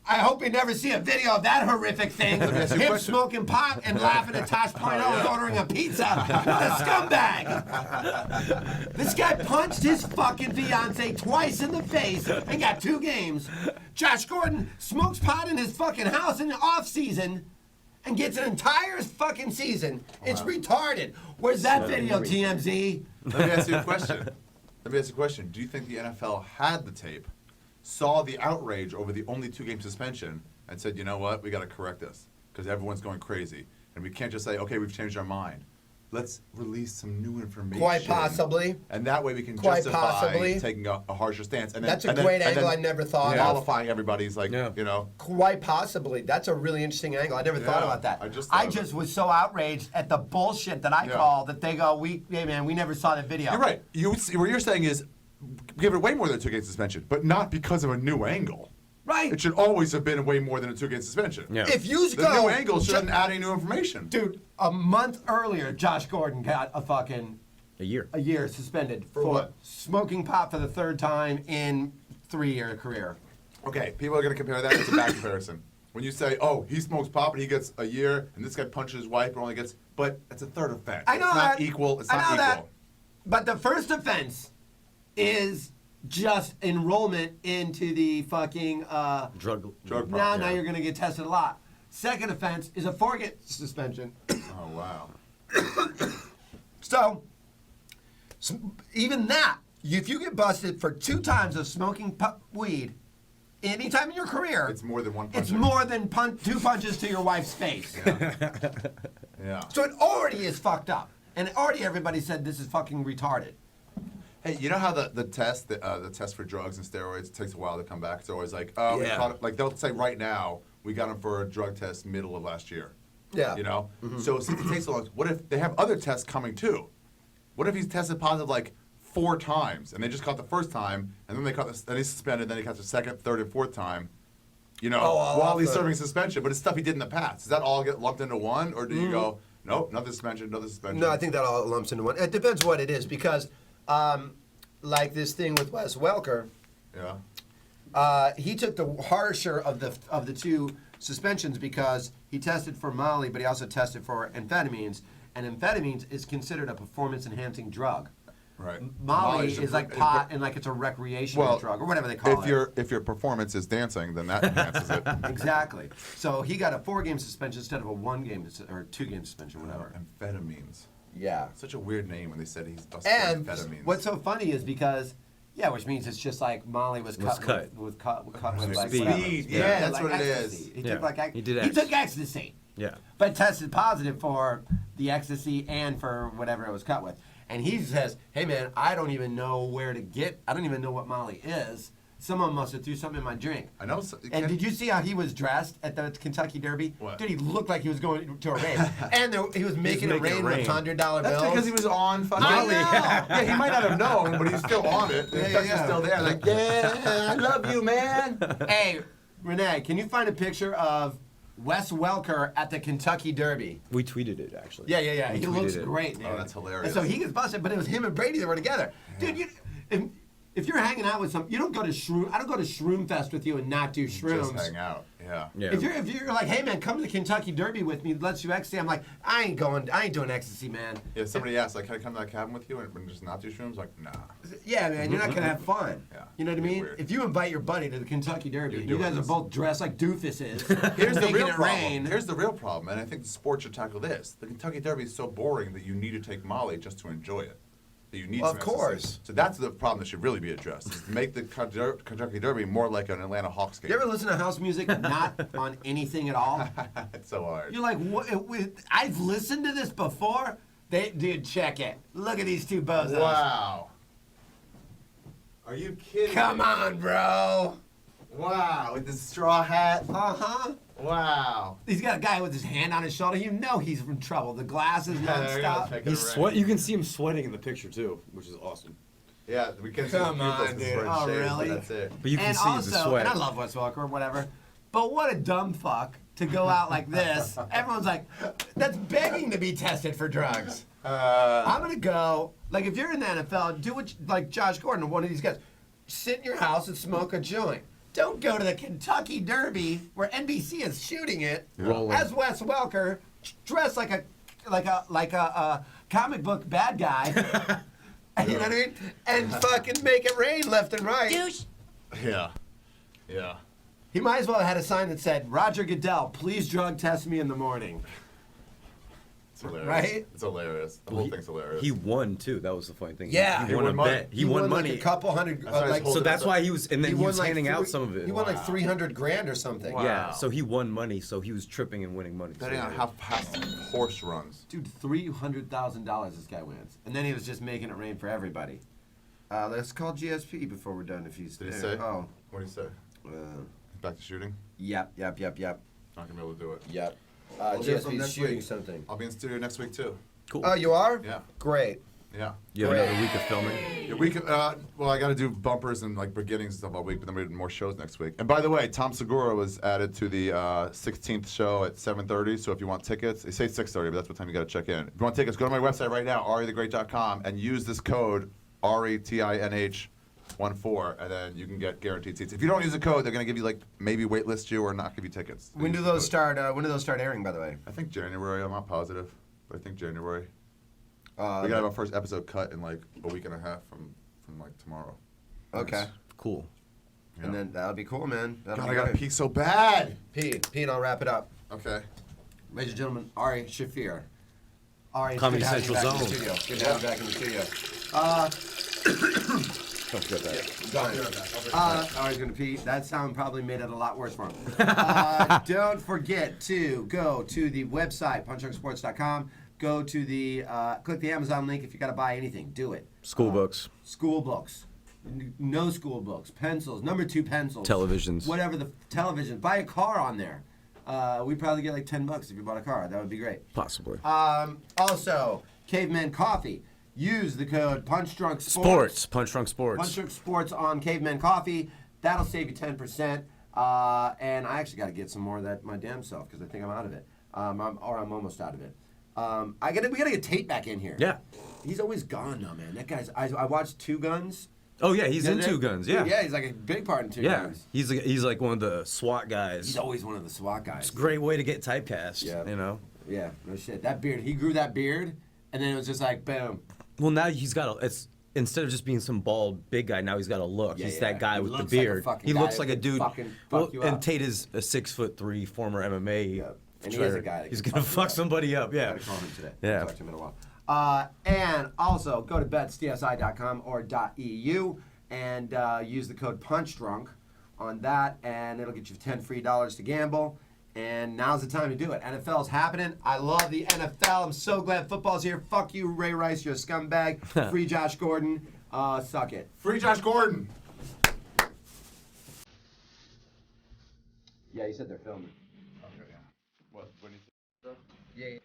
I hope we never see a video of that horrific thing. Let me ask you a Him question. smoking pot and laughing at Tosh Point and ordering a pizza. What a scumbag! This guy punched his fucking fiance twice in the face and got 2 games. Josh Gordon smokes pot in his fucking house in the off season and gets an entire fucking season. It's retarded. Where's that video, TMZ? Let me ask you a question. Do you think the NFL had the tape, saw the outrage over the only 2-game suspension, and said, you know what, we got to correct this because everyone's going crazy, and we can't just say, okay, we've changed our mind. Let's release some new information. Quite possibly. And that way we can Quite justify possibly. taking a harsher stance. And then, That's a great angle I never thought of. Qualifying everybody's like, you know. Quite possibly. That's a really interesting angle. I never thought about that. I just was so outraged at the bullshit that I call that they go, hey man, we never saw the video. You're right. What you're saying is give it way more than a 2-game suspension, but not because of a new angle. Right. It should always have been way more than a 2-game suspension. Yeah. If you The go, new angle shouldn't add any new information. dude, a month earlier, Josh Gordon got A year. a year suspended for what? smoking pot for the 3rd time in 3-year career. Okay, people are going to compare that. It's a bad comparison. When you say, oh, he smokes pot, but he gets a year, and this guy punches his wife, but only gets, but it's a 3rd offense. I know it's not that. equal. It's I not know equal. that. But the first offense is just enrollment into the fucking Drug. now you're gonna get tested a lot. Second offense is a 4-game suspension. Oh, wow. So even that, if you get busted for 2 times of smoking weed, anytime in your career, It's more than one punch. it's more than 2 punches to your wife's face. Yeah. So it already is fucked up, and already everybody said this is fucking retarded. Hey, you know how the test for drugs and steroids takes a while to come back? It's always like, oh, we Yeah. caught it. Like they'll say right now, we got him for a drug test middle of last year. Yeah. You know? So since it takes so long, what if they have other tests coming too? What if he's tested positive like 4 times and they just caught the first time and then then he's suspended, then he caught the 2nd, 3rd, and 4th time, you know, while he's serving suspension, but it's stuff he did in the past. Does that all get lumped into one, or do you go, nope, another suspension, another suspension? No, I think that all lumps into one. It depends what it is, because like this thing with Wes Welker, he took the harsher of the 2 suspensions because he tested for Molly, but he also tested for amphetamines, and amphetamines is considered a performance-enhancing drug. Right. Molly is like pot, and like it's a recreational drug or whatever they call it. If your performance is dancing, then that enhances it. Exactly. So he got a 4-game suspension instead of a 1-game or 2-game suspension, whatever. Amphetamines. Yeah. Such a weird name when they said he's busted And amphetamines. what's so funny is because, which means it's just like Molly was cut with like speed. whatever. Yeah, that's like what it ecstasy. is. He took like He did he took ecstasy. Yeah. But tested positive for the ecstasy and for whatever it was cut with. And he says, hey man, I don't even know what Molly is. Someone must have threw something in my drink. I know. And did you see how he was dressed at the Kentucky Derby? What? Dude, he looked like he was going to a race. And he was making it rain with $100 bills. That's because he was on fucking Molly. Yeah, he might not have known, but he's still on it. The effects are still there. Like, I love you, man. Hey, Renee, can you find a picture of Wes Welker at the Kentucky Derby? We tweeted it, actually. Yeah. We He tweeted looks it. great, dude. Oh, that's hilarious. And so he gets busted, but it was him and Brady that were together. Yeah. Dude, if you're hanging out with you don't go to Shroom. I don't go to Shroom Fest with you and not do shrooms. Just hang out. Yeah. If you're like, hey man, come to the Kentucky Derby with me, let's do ecstasy. I'm like, I ain't doing ecstasy, man. Yeah, somebody asked, like, can I come to that cabin with you and just not do shrooms? Like, nah. Yeah, man, you're not gonna have fun. Yeah, You know what I mean? weird. If you invite your buddy to the Kentucky Derby, You're and you doing guys are this. both dressed like doofuses, Here's the making real it problem. rain. Here's the real problem, and I think the sport should tackle this. The Kentucky Derby is so boring that you need to take Molly just to enjoy it. That you need Of some ecstasy. course. So that's the problem that should really be addressed. Is to make the Kentucky Derby more like an Atlanta Hawks game. You ever listen to house music not on anything at all? It's so hard. You're like, what? I've listened to this before. Dude, check it. Look at these 2 bozos. Wow. Are you kidding? Come me? on, bro. Wow, with the straw hat. Uh-huh. Wow. He's got a guy with his hand on his shoulder. You know he's in trouble. The glasses nonstop. You can see him sweating in the picture too, which is awesome. Yeah, we can Come see on, dude. Oh, really? That's it. But you can And see also, the sweat. and I love Wes Welker or whatever, but what a dumb fuck to go out like this. Everyone's like, that's begging to be tested for drugs. I'm going to go, like if you're in the NFL, do what, like Josh Gordon or one of these guys, sit in your house and smoke a joint. Don't go to the Kentucky Derby where NBC is shooting it Rolling. as Wes Welker, dressed like a comic book bad guy. You know what I mean? And fucking make it rain left and right. Douche. Yeah. Yeah. He might as well have had a sign that said, Roger Goodell, please drug test me in the morning. It's hilarious. Right? It's hilarious. The whole thing's hilarious. He won too. That was the funny thing. Yeah. he won a bet. He won money. Like a couple hundred. That's why he's holding So that's why he was, and then he was won handing out three- some of it. He won like 300 grand or something. Wow. Yeah. So he won money. So he was tripping and winning money. Betting So- on how fast a horse runs. Dude, $300,000 this guy wins. And then he was just making it rain for everybody. Let's call GSP before we're done if he's Did he there. say? Oh. What did he say? Back to shooting? Yep. Not gonna be able to do it. Yep. We'll hear from GSP's next shooting week. something. I'll be in studio next week too. Cool. Oh, you are? Yeah. Great. Yeah. You have another week of filming. Yeah, well, I got to do bumpers and like beginnings and stuff all week, but then we're doing more shows next week. And by the way, Tom Segura was added to the 16th show at 7:30. So if you want tickets, they say 6:30, but that's what time you got to check in. If you want tickets, go to my website right now, arithegreat.com, and use this code RETINH14, and then you can get guaranteed seats. If you don't use the code, they're going to give you like maybe waitlist you or not give you tickets. When do those start? When do those start airing? By the way, I think January. I'm not positive, but I think January. We gotta have our first episode cut in like a week and a half from like tomorrow. Okay. Nice. Cool. Yeah. And then that'll be cool, man. That'll God, be I gotta great. pee so bad. Pee, and I'll wrap it up. Okay. Ladies and gentlemen, Ari Shaffir. Ari, it's Comedy good to have you Central back in the Zone. studio. Good to have you back in the studio. Don't forget that. Ari's gonna pee. That sound probably made it a lot worse for him. Don't forget to go to the website, punchdrunksports.com. Go to the, click the Amazon link if you gotta buy anything. Do it. School books. School books. No school books. Pencils. Number 2 pencils. Televisions. Whatever the television. Buy a car on there. We'd probably get like $10 if you bought a car. That would be great. Possibly. Also, Caveman Coffee. Use the code punchdrunksports. Sports. Punch Drunk Sports. Punch Drunk Sports on Caveman Coffee. That'll save you 10%. And I actually got to get some more of that my damn self because I think I'm out of it. I'm almost out of it. We gotta get Tate back in here. Yeah. He's always gone though, man. That guy's. I watched Two Guns. Oh yeah, he's The in other day. Two Guns. Yeah. Yeah, he's like a big part in Two Yeah. Guns. He's like one of the SWAT guys. He's always one of the SWAT guys. It's a great way to get typecast. Yeah. You know. Yeah, no shit. That beard. He grew that beard, and then it was just like boom. Well, now he's got it's instead of just being some bald big guy, now he's got a look. Yeah, he's yeah. that guy He with the looks like a beard. fucking He guy looks that like a could dude. fucking Well, fuck you and up. Tate is a 6'3" former MMA. Yeah. And he is a guy that He's can gonna fuck you fuck up. somebody up. Yeah. I gotta call him today. Yeah. I'll talk to him in a while. And also go to betstsi.com or .eu and use the code punchdrunk on that, and it'll get you 10 free dollars to gamble. And now's the time to do it. NFL's happening. I love the NFL. I'm so glad football's here. Fuck you, Ray Rice. You're a scumbag. Free Josh Gordon. Suck it. Free Josh Gordon. Yeah, you said they're filming. Okay, yeah. What? When you Yeah.